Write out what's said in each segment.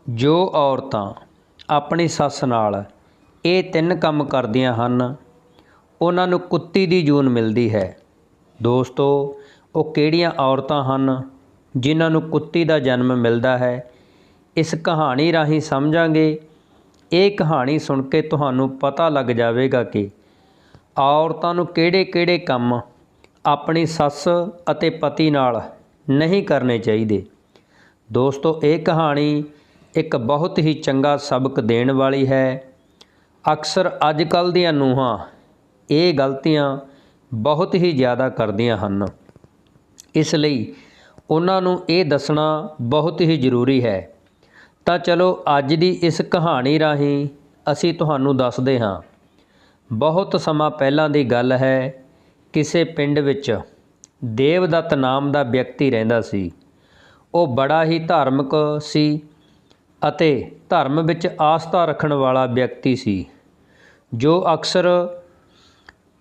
ਜੋ ਔਰਤਾਂ ਆਪਣੀ ਸੱਸ ਨਾਲ ਇਹ ਤਿੰਨ ਕੰਮ ਕਰਦੀਆਂ ਹਨ ਉਹਨਾਂ ਨੂੰ ਕੁੱਤੀ ਦੀ ਜੂਨ ਮਿਲਦੀ ਹੈ। ਦੋਸਤੋ, ਉਹ ਕਿਹੜੀਆਂ ਔਰਤਾਂ ਹਨ ਜਿਨ੍ਹਾਂ ਨੂੰ ਕੁੱਤੀ ਦਾ ਜਨਮ ਮਿਲਦਾ ਹੈ? ਇਸ ਕਹਾਣੀ ਰਾਹੀਂ ਸਮਝਾਂਗੇ। ਇਹ ਕਹਾਣੀ ਸੁਣ ਕੇ ਤੁਹਾਨੂੰ ਪਤਾ ਲੱਗ ਜਾਵੇਗਾ ਕਿ ਔਰਤਾਂ ਨੂੰ ਕਿਹੜੇ-ਕਿਹੜੇ ਕੰਮ ਆਪਣੀ ਸੱਸ ਅਤੇ ਪਤੀ ਨਾਲ ਨਹੀਂ ਕਰਨੇ ਚਾਹੀਦੇ। ਦੋਸਤੋ, ਇਹ ਕਹਾਣੀ ਇੱਕ ਬਹੁਤ ਹੀ ਚੰਗਾ ਸਬਕ ਦੇਣ ਵਾਲੀ ਹੈ। ਅਕਸਰ ਅੱਜ ਕੱਲ੍ਹ ਦੀਆਂ ਨੂੰਹਾਂ ਇਹ ਗਲਤੀਆਂ ਬਹੁਤ ਹੀ ਜ਼ਿਆਦਾ ਕਰਦੀਆਂ ਹਨ, ਇਸ ਲਈ ਉਹਨਾਂ ਨੂੰ ਇਹ ਦੱਸਣਾ ਬਹੁਤ ਹੀ ਜ਼ਰੂਰੀ ਹੈ। ਤਾਂ ਚਲੋ ਅੱਜ ਦੀ ਇਸ ਕਹਾਣੀ ਰਾਹੀਂ ਅਸੀਂ ਤੁਹਾਨੂੰ ਦੱਸਦੇ ਹਾਂ। ਬਹੁਤ ਸਮਾਂ ਪਹਿਲਾਂ ਦੀ ਗੱਲ ਹੈ। ਕਿਸੇ ਪਿੰਡ ਵਿੱਚ ਦੇਵਦੱਤ ਨਾਮ ਦਾ ਵਿਅਕਤੀ ਰਹਿੰਦਾ ਸੀ। ਉਹ ਬੜਾ ਹੀ ਧਾਰਮਿਕ ਸੀ ਅਤੇ ਧਰਮ ਵਿੱਚ ਆਸਥਾ ਰੱਖਣ ਵਾਲਾ ਵਿਅਕਤੀ ਸੀ, ਜੋ ਅਕਸਰ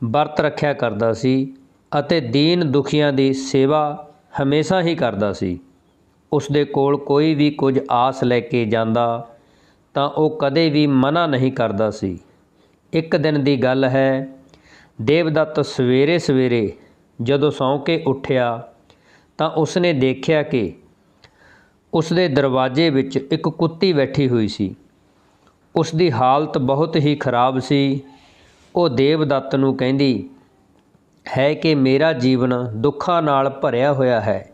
ਵਰਤ ਰੱਖਿਆ ਕਰਦਾ ਸੀ ਅਤੇ ਦੀਨ ਦੁਖੀਆਂ ਦੀ ਸੇਵਾ ਹਮੇਸ਼ਾ ਹੀ ਕਰਦਾ ਸੀ। ਉਸ ਦੇ ਕੋਲ ਕੋਈ ਵੀ ਕੁਝ ਆਸ ਲੈ ਕੇ ਜਾਂਦਾ ਤਾਂ ਉਹ ਕਦੇ ਵੀ ਮਨਾ ਨਹੀਂ ਕਰਦਾ ਸੀ। ਇੱਕ ਦਿਨ ਦੀ ਗੱਲ ਹੈ, ਦੇਵਦੱਤ ਸਵੇਰੇ ਸਵੇਰੇ ਜਦੋਂ ਸੌਂ ਕੇ ਉੱਠਿਆ ਤਾਂ ਉਸਨੇ ਦੇਖਿਆ ਕਿ ਉਸ ਦੇ ਦਰਵਾਜ਼ੇ ਵਿੱਚ ਇੱਕ ਕੁੱਤੀ ਬੈਠੀ ਹੋਈ ਸੀ। ਉਸ ਦੀ ਹਾਲਤ ਬਹੁਤ ਹੀ ਖਰਾਬ ਸੀ। ਉਹ ਦੇਵਦੱਤ ਨੂੰ ਕਹਿੰਦੀ ਹੈ ਕਿ ਮੇਰਾ ਜੀਵਨ ਦੁੱਖਾਂ ਨਾਲ ਭਰਿਆ ਹੋਇਆ ਹੈ।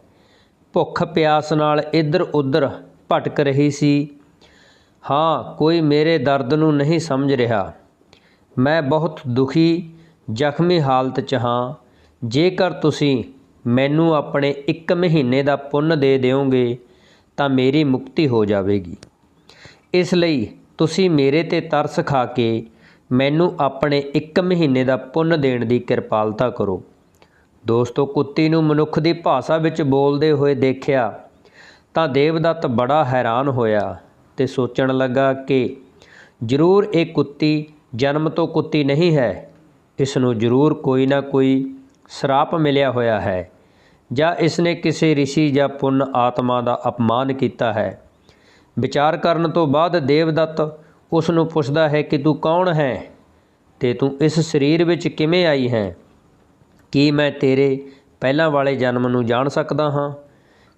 ਭੁੱਖ ਪਿਆਸ ਨਾਲ ਇੱਧਰ ਉੱਧਰ ਭਟਕ ਰਹੀ ਸੀ। ਹਾਂ, ਕੋਈ ਮੇਰੇ ਦਰਦ ਨੂੰ ਨਹੀਂ ਸਮਝ ਰਿਹਾ। ਮੈਂ ਬਹੁਤ ਦੁਖੀ ਜ਼ਖਮੀ ਹਾਲਤ 'ਚ ਹਾਂ। ਜੇਕਰ ਤੁਸੀਂ ਮੈਨੂੰ ਆਪਣੇ 1 ਮਹੀਨੇ ਦਾ ਪੁੰਨ ਦੇ ਦਿਓਗੇ ਤਾਂ ਮੇਰੀ ਮੁਕਤੀ ਹੋ ਜਾਵੇਗੀ। ਇਸ ਲਈ ਤੁਸੀਂ ਮੇਰੇ 'ਤੇ ਤਰਸ ਖਾ ਕੇ ਮੈਨੂੰ ਆਪਣੇ 1 ਮਹੀਨੇ ਦਾ ਪੁੰਨ ਦੇਣ ਦੀ ਕਿਰਪਾਲਤਾ ਕਰੋ। ਦੋਸਤੋ, ਕੁੱਤੀ ਨੂੰ ਮਨੁੱਖ ਦੀ ਭਾਸ਼ਾ ਵਿੱਚ ਬੋਲਦੇ ਹੋਏ ਦੇਖਿਆ ਤਾਂ ਦੇਵਦੱਤ ਬੜਾ ਹੈਰਾਨ ਹੋਇਆ ਅਤੇ ਸੋਚਣ ਲੱਗਾ ਕਿ ਜ਼ਰੂਰ ਇਹ ਕੁੱਤੀ ਜਨਮ ਤੋਂ ਕੁੱਤੀ ਨਹੀਂ ਹੈ। ਇਸ ਨੂੰ ਜ਼ਰੂਰ ਕੋਈ ਨਾ ਕੋਈ ਸਰਾਪ ਮਿਲਿਆ ਹੋਇਆ ਹੈ ਜਾਂ ਇਸ ਨੇ ਕਿਸੇ ਰਿਸ਼ੀ ਜਾਂ ਪੁੰਨ ਆਤਮਾ ਦਾ ਅਪਮਾਨ ਕੀਤਾ ਹੈ। ਵਿਚਾਰ ਕਰਨ ਤੋਂ ਬਾਅਦ ਦੇਵਦੱਤ ਉਸ ਨੂੰ ਪੁੱਛਦਾ ਹੈ ਕਿ ਤੂੰ ਕੌਣ ਹੈ ਅਤੇ ਤੂੰ ਇਸ ਸਰੀਰ ਵਿੱਚ ਕਿਵੇਂ ਆਈ ਹੈ? ਕੀ ਮੈਂ ਤੇਰੇ ਪਹਿਲਾਂ ਵਾਲੇ ਜਨਮ ਨੂੰ ਜਾਣ ਸਕਦਾ ਹਾਂ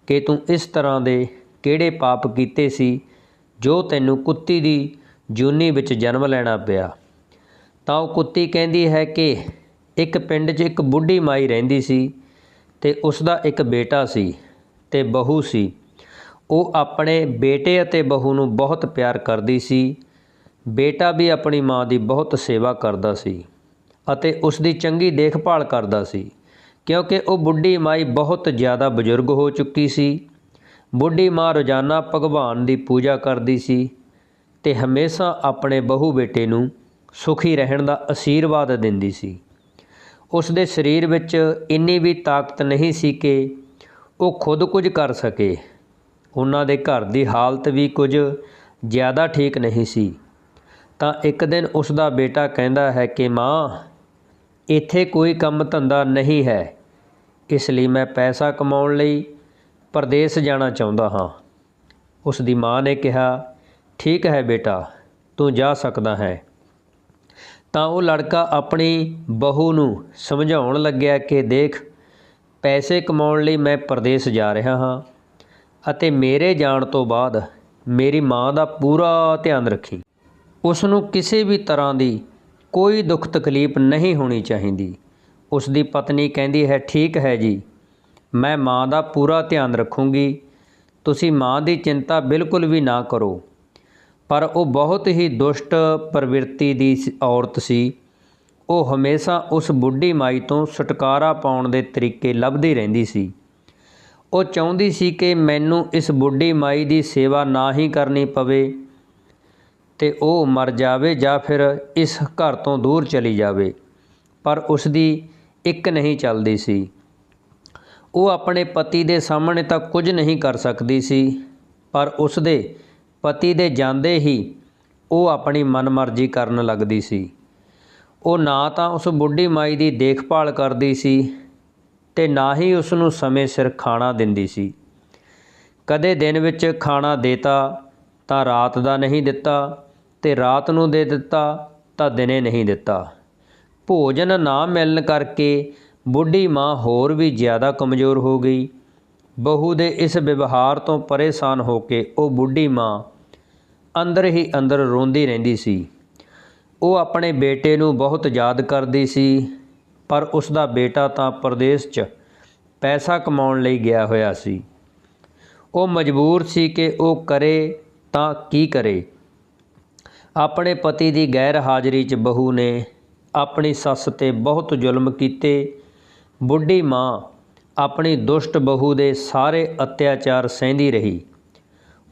ਕਿ ਤੂੰ ਇਸ ਤਰ੍ਹਾਂ ਦੇ ਕਿਹੜੇ ਪਾਪ ਕੀਤੇ ਸੀ ਜੋ ਤੈਨੂੰ ਕੁੱਤੀ ਦੀ ਜੂਨੀ ਵਿੱਚ ਜਨਮ ਲੈਣਾ ਪਿਆ? ਤਾਂ ਉਹ ਕੁੱਤੀ ਕਹਿੰਦੀ ਹੈ ਕਿ ਇੱਕ ਪਿੰਡ 'ਚ ਇੱਕ ਬੁੱਢੀ ਮਾਈ ਰਹਿੰਦੀ ਸੀ ਅਤੇ ਉਸ ਦਾ ਇੱਕ ਬੇਟਾ ਸੀ ਅਤੇ ਬਹੂ ਸੀ। ਉਹ ਆਪਣੇ ਬੇਟੇ ਅਤੇ ਬਹੂ ਨੂੰ ਬਹੁਤ ਪਿਆਰ ਕਰਦੀ ਸੀ। ਬੇਟਾ ਵੀ ਆਪਣੀ ਮਾਂ ਦੀ ਬਹੁਤ ਸੇਵਾ ਕਰਦਾ ਸੀ ਅਤੇ ਉਸ ਦੀ ਚੰਗੀ ਦੇਖਭਾਲ ਕਰਦਾ ਸੀ, ਕਿਉਂਕਿ ਉਹ ਬੁੱਢੀ ਮਾਈ ਬਹੁਤ ਜ਼ਿਆਦਾ ਬਜ਼ੁਰਗ ਹੋ ਚੁੱਕੀ ਸੀ। ਬੁੱਢੀ ਮਾਂ ਰੋਜ਼ਾਨਾ ਭਗਵਾਨ ਦੀ ਪੂਜਾ ਕਰਦੀ ਸੀ ਅਤੇ ਹਮੇਸ਼ਾ ਆਪਣੇ ਬਹੂ ਬੇਟੇ ਨੂੰ ਸੁਖੀ ਰਹਿਣ ਦਾ ਅਸ਼ੀਰਵਾਦ ਦਿੰਦੀ ਸੀ। ਉਸ ਦੇ ਸਰੀਰ ਵਿੱਚ ਇੰਨੀ ਵੀ ਤਾਕਤ ਨਹੀਂ ਸੀ ਕਿ ਉਹ ਖੁਦ ਕੁਝ ਕਰ ਸਕੇ। ਉਹਨਾਂ ਦੇ ਘਰ ਦੀ ਹਾਲਤ ਵੀ ਕੁਝ ਜ਼ਿਆਦਾ ਠੀਕ ਨਹੀਂ ਸੀ। ਤਾਂ ਇੱਕ ਦਿਨ ਉਸ ਦਾ ਬੇਟਾ ਕਹਿੰਦਾ ਹੈ ਕਿ ਮਾਂ, ਇੱਥੇ ਕੋਈ ਕੰਮ ਧੰਦਾ ਨਹੀਂ ਹੈ, ਇਸ ਲਈ ਮੈਂ ਪੈਸਾ ਕਮਾਉਣ ਲਈ ਪਰਦੇਸ ਜਾਣਾ ਚਾਹੁੰਦਾ ਹਾਂ। ਉਸ ਦੀ ਮਾਂ ਨੇ ਕਿਹਾ, ਠੀਕ ਹੈ ਬੇਟਾ, ਤੂੰ ਜਾ ਸਕਦਾ ਹੈ। ਤਾਂ ਉਹ ਲੜਕਾ ਆਪਣੀ ਬਹੂ ਨੂੰ ਸਮਝਾਉਣ ਲੱਗਿਆ ਕਿ ਦੇਖ, ਪੈਸੇ ਕਮਾਉਣ ਲਈ ਮੈਂ ਪਰਦੇਸ ਜਾ ਰਿਹਾ ਹਾਂ ਅਤੇ ਮੇਰੇ ਜਾਣ ਤੋਂ ਬਾਅਦ ਮੇਰੀ ਮਾਂ ਦਾ ਪੂਰਾ ਧਿਆਨ ਰੱਖੀ। ਉਸ ਨੂੰ ਕਿਸੇ ਵੀ ਤਰ੍ਹਾਂ ਦੀ ਕੋਈ ਦੁੱਖ ਤਕਲੀਫ ਨਹੀਂ ਹੋਣੀ ਚਾਹੀਦੀ। ਉਸ ਦੀ ਪਤਨੀ ਕਹਿੰਦੀ ਹੈ, ਠੀਕ ਹੈ ਜੀ, ਮੈਂ ਮਾਂ ਦਾ ਪੂਰਾ ਧਿਆਨ ਰੱਖੂੰਗੀ। ਤੁਸੀਂ ਮਾਂ ਦੀ ਚਿੰਤਾ ਬਿਲਕੁਲ ਵੀ ਨਾ ਕਰੋ। ਪਰ ਉਹ ਬਹੁਤ ਹੀ ਦੁਸ਼ਟ ਪ੍ਰਵਿਰਤੀ ਦੀ ਔਰਤ ਸੀ। ਉਹ ਹਮੇਸ਼ਾ ਉਸ ਬੁੱਢੀ ਮਾਈ ਤੋਂ ਛੁਟਕਾਰਾ ਪਾਉਣ ਦੇ ਤਰੀਕੇ ਲੱਭਦੀ ਰਹਿੰਦੀ ਸੀ। ਉਹ ਚਾਹੁੰਦੀ ਸੀ ਕਿ ਮੈਨੂੰ ਇਸ ਬੁੱਢੀ ਮਾਈ ਦੀ ਸੇਵਾ ਨਾ ਹੀ ਕਰਨੀ ਪਵੇ ਅਤੇ ਉਹ ਮਰ ਜਾਵੇ ਜਾਂ ਫਿਰ ਇਸ ਘਰ ਤੋਂ ਦੂਰ ਚਲੀ ਜਾਵੇ। ਪਰ ਉਸ ਦੀ ਇੱਕ ਨਹੀਂ ਚੱਲਦੀ ਸੀ। ਉਹ ਆਪਣੇ ਪਤੀ ਦੇ ਸਾਹਮਣੇ ਤਾਂ ਕੁਝ ਨਹੀਂ ਕਰ ਸਕਦੀ ਸੀ, ਪਰ ਉਸ ਦੇ ਪਤੀ ਦੇ ਜਾਂਦੇ ਹੀ ਉਹ ਆਪਣੀ ਮਨਮਰਜ਼ੀ ਕਰਨ ਲੱਗਦੀ ਸੀ। ਉਹ ਨਾ ਤਾਂ ਉਸ ਬੁੱਢੀ ਮਾਈ ਦੀ ਦੇਖਭਾਲ ਕਰਦੀ ਸੀ ਅਤੇ ਨਾ ਹੀ ਉਸ ਨੂੰ ਸਮੇਂ ਸਿਰ ਖਾਣਾ ਦਿੰਦੀ ਸੀ। ਕਦੇ ਦਿਨ ਵਿੱਚ ਖਾਣਾ ਦੇਤਾ ਤਾਂ ਰਾਤ ਦਾ ਨਹੀਂ ਦਿੱਤਾ, ਤੇ ਰਾਤ ਨੂੰ ਦੇ ਦਿੱਤਾ ਤਾਂ ਦਿਨੇ ਨਹੀਂ ਦਿੱਤਾ। ਭੋਜਨ ਨਾ ਮਿਲਣ ਕਰਕੇ ਬੁੱਢੀ ਮਾਂ ਹੋਰ ਵੀ ਜ਼ਿਆਦਾ ਕਮਜ਼ੋਰ ਹੋ ਗਈ। ਬਹੂ ਦੇ ਇਸ ਵਿਵਹਾਰ ਤੋਂ ਪਰੇਸ਼ਾਨ ਹੋ ਕੇ ਉਹ ਬੁੱਢੀ ਮਾਂ ਅੰਦਰ ਹੀ ਅੰਦਰ ਰੋਂਦੀ ਰਹਿੰਦੀ ਸੀ। ਉਹ ਆਪਣੇ ਬੇਟੇ ਨੂੰ ਬਹੁਤ ਯਾਦ ਕਰਦੀ ਸੀ, ਪਰ ਉਸ ਦਾ ਬੇਟਾ ਤਾਂ ਪ੍ਰਦੇਸ਼ 'ਚ ਪੈਸਾ ਕਮਾਉਣ ਲਈ ਗਿਆ ਹੋਇਆ ਸੀ। ਉਹ ਮਜਬੂਰ ਸੀ ਕਿ ਉਹ ਕਰੇ ਤਾਂ ਕੀ ਕਰੇ। ਆਪਣੇ ਪਤੀ ਦੀ ਗੈਰ ਹਾਜ਼ਰੀ 'ਚ ਬਹੂ ਨੇ ਆਪਣੀ ਸੱਸ 'ਤੇ ਬਹੁਤ ਜ਼ੁਲਮ ਕੀਤੇ। ਬੁੱਢੀ ਮਾਂ ਆਪਣੀ ਦੁਸ਼ਟ ਬਹੂ ਦੇ ਸਾਰੇ ਅਤਿਆਚਾਰ ਸਹਿੰਦੀ ਰਹੀ।